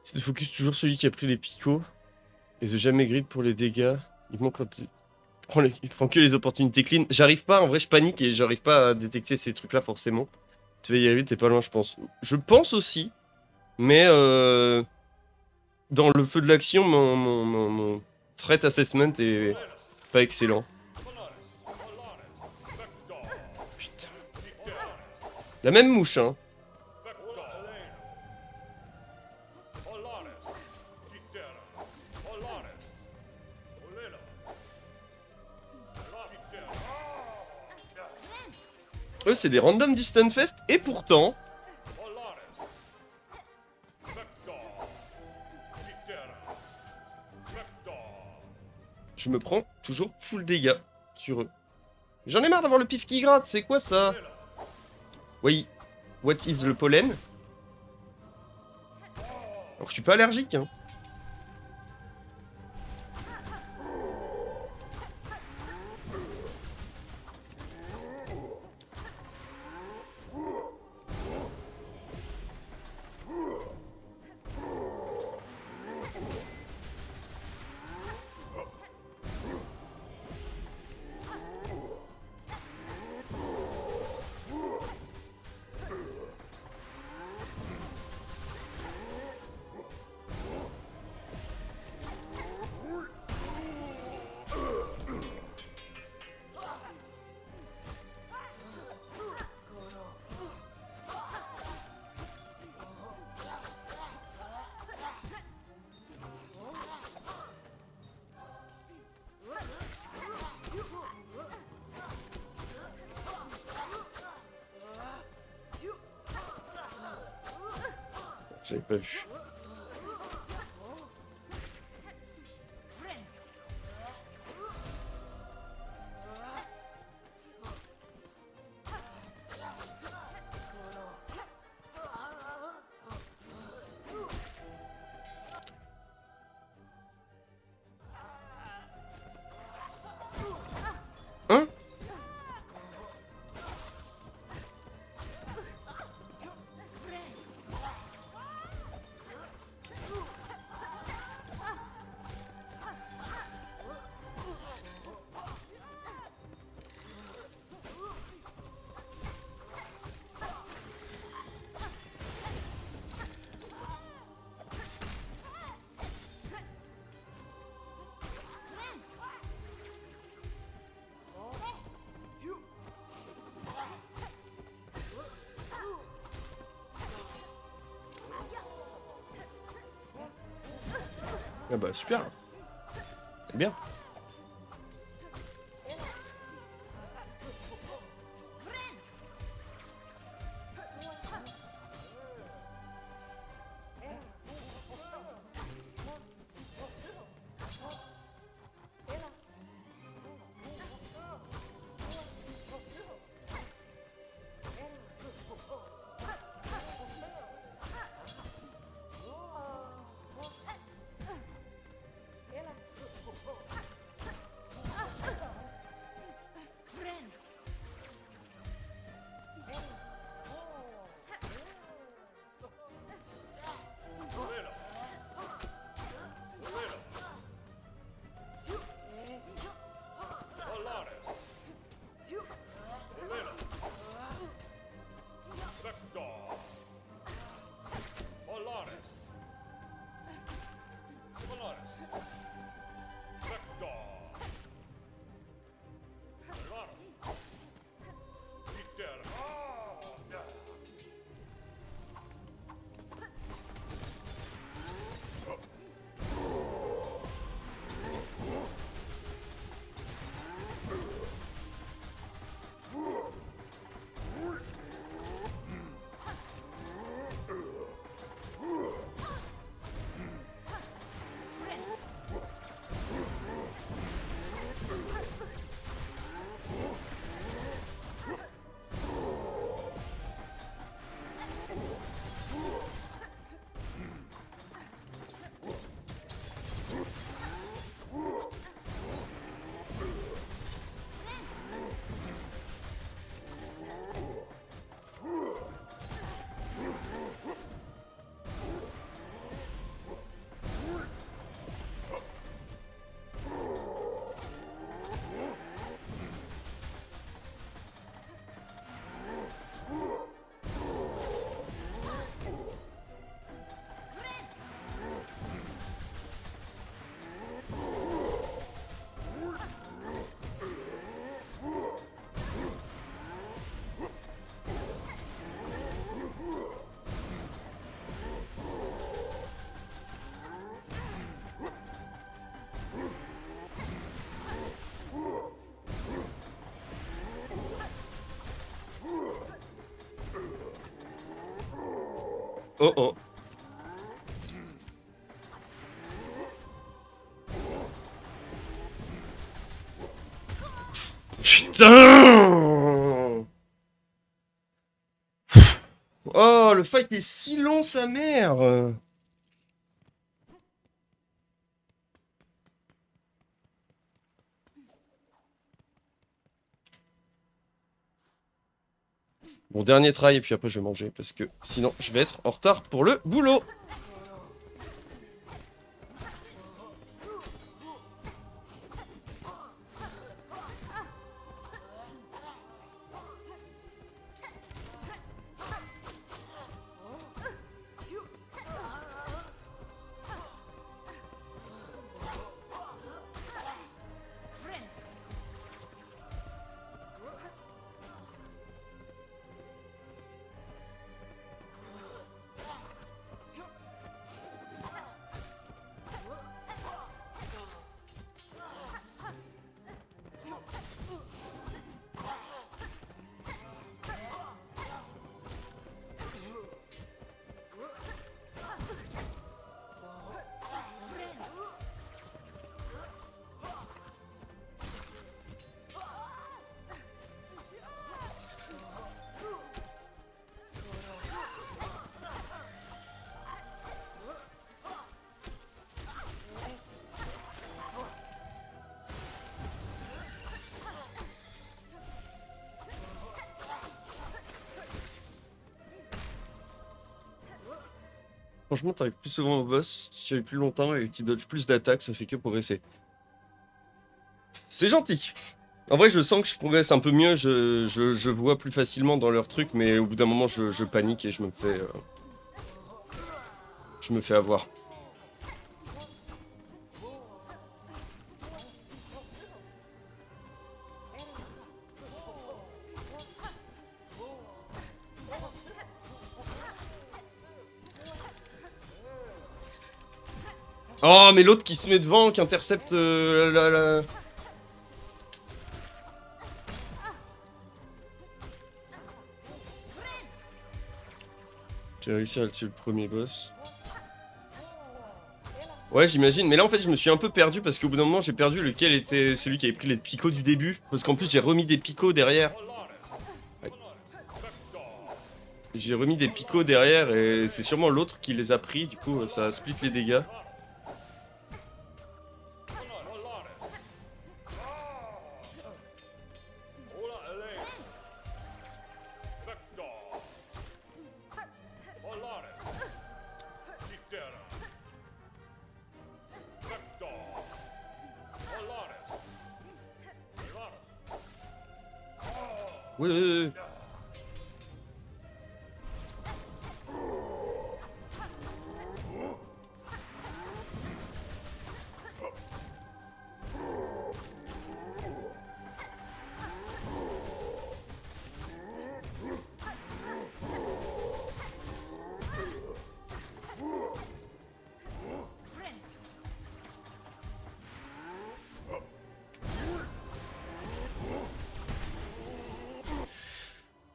C'est de focus toujours celui qui a pris les picots et de jamais grid pour les dégâts. Il manque quand il prend que les opportunités clean. J'arrive pas, en vrai, je panique et j'arrive pas à détecter ces trucs-là forcément. Tu vas y arriver, t'es pas loin, je pense. Je pense aussi, mais dans le feu de l'action, mon threat assessment est pas excellent. Putain. La même mouche, hein. Eux, c'est des randoms du Stunfest, et pourtant... je me prends toujours full dégâts sur eux. J'en ai marre d'avoir le pif qui gratte, c'est quoi ça? Oui, what is le pollen? Alors je suis pas allergique, hein. J'avais pas vu. Ah bah super. C'est bien. Oh oh. Putain! Oh, le fight est si long, sa mère! Bon, dernier try, et puis après je vais manger, parce que sinon je vais être en retard pour le boulot! Franchement, t'arrives plus souvent au boss, tu arrives plus longtemps et tu dodges plus d'attaques, ça fait que progresser. C'est gentil! En vrai, je sens que je progresse un peu mieux, je vois plus facilement dans leur truc, mais au bout d'un moment, je panique et je me fais avoir. Oh, mais l'autre qui se met devant, qui intercepte la... J'ai réussi à le tuer le premier boss. Ouais, j'imagine. Mais là, en fait, je me suis un peu perdu parce qu'au bout d'un moment, j'ai perdu lequel était celui qui avait pris les picots du début. Parce qu'en plus, j'ai remis des picots derrière. Ouais. J'ai remis des picots derrière et c'est sûrement l'autre qui les a pris. Du coup, ça split les dégâts. Ouais, ouais, ouais.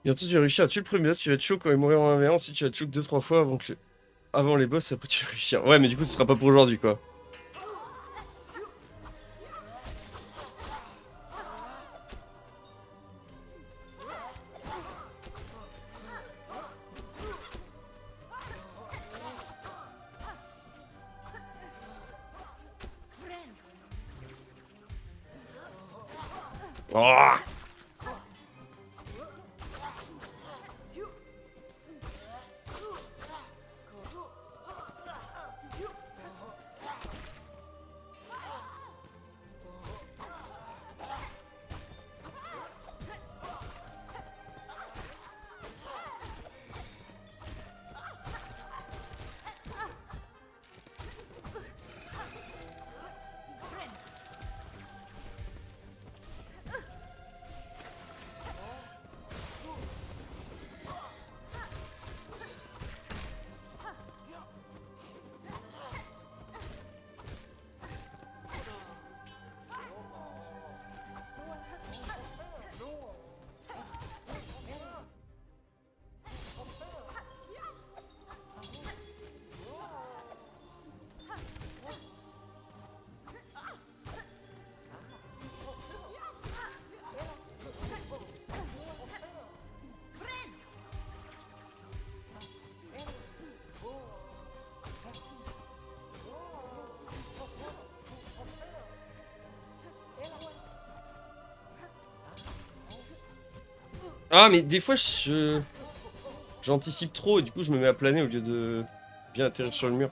Bientôt, tu vas réussir à tuer le premier boss. Tu vas être chaud quand il mourir en 1v1. Ensuite, tu vas te choke 2-3 fois avant les boss. Après, tu vas réussir. Ouais, mais du coup, ce sera pas pour aujourd'hui, quoi. Oh. Ah, mais des fois, j'anticipe trop et du coup, je me mets à planer au lieu de bien atterrir sur le mur.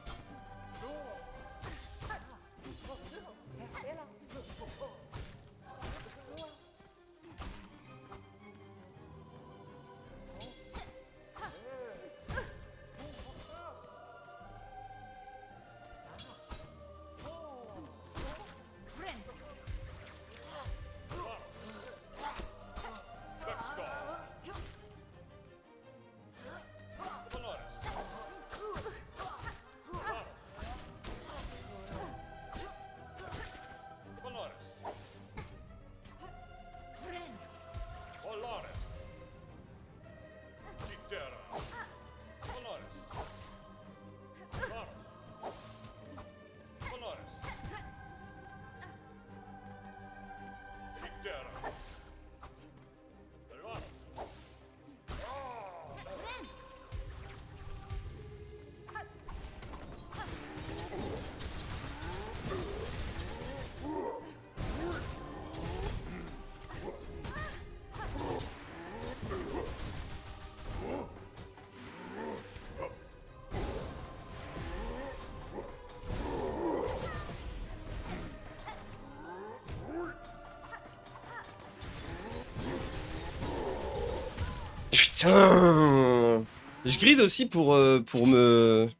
Putain! Je grid aussi pour me...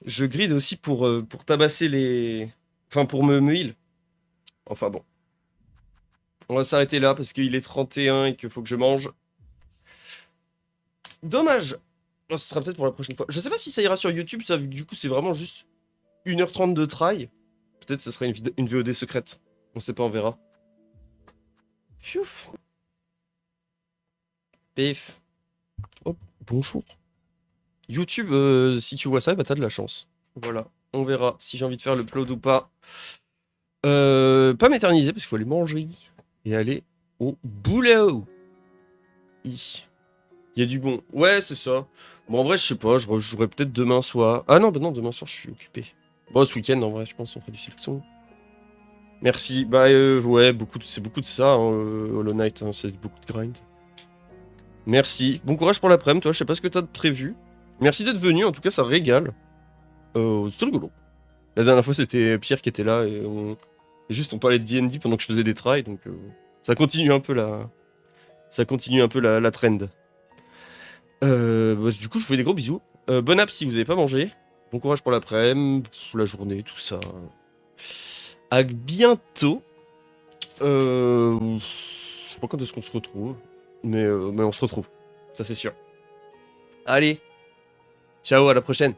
Je grid aussi pour tabasser les... Enfin, pour me heal. Enfin bon. On va s'arrêter là parce qu'il est 31 et qu'il faut que je mange. Dommage! Oh, ce sera peut-être pour la prochaine fois. Je sais pas si ça ira sur YouTube, ça, vu que du coup, c'est vraiment juste 1h30 de try. Peut-être ce sera une VOD secrète. On sait pas, on verra. Pfiouf. Pif. Oh, bonjour. YouTube, si tu vois ça, bah t'as de la chance. Voilà. On verra si j'ai envie de faire le upload ou pas. Pas m'éterniser parce qu'il faut aller manger et aller au boulot. Il y a du bon. Ouais, c'est ça. Bon, en vrai, je sais pas, je rejouerai peut-être demain soir. Ah non, bah non, demain soir, je suis occupé. Bon, ce week-end, en vrai, je pense qu'on fera du sélection. Merci. Bah, ouais, c'est beaucoup de ça, hein, Hollow Knight, hein, c'est beaucoup de grind. Merci. Bon courage pour l'après-midi, toi, je sais pas ce que t'as de prévu. Merci d'être venu, en tout cas, ça régale. C'était rigolo. La dernière fois, c'était Pierre qui était là et juste on parlait de D&D pendant que je faisais des tries, donc ça continue un peu la trend. Bah, du coup, je vous fais des gros bisous. Bon app si vous avez pas mangé. Bon courage pour l'après-midi, la journée, tout ça. À bientôt. Je sais pas quand est-ce qu'on se retrouve, mais on se retrouve. Ça, c'est sûr. Allez, ciao, à la prochaine.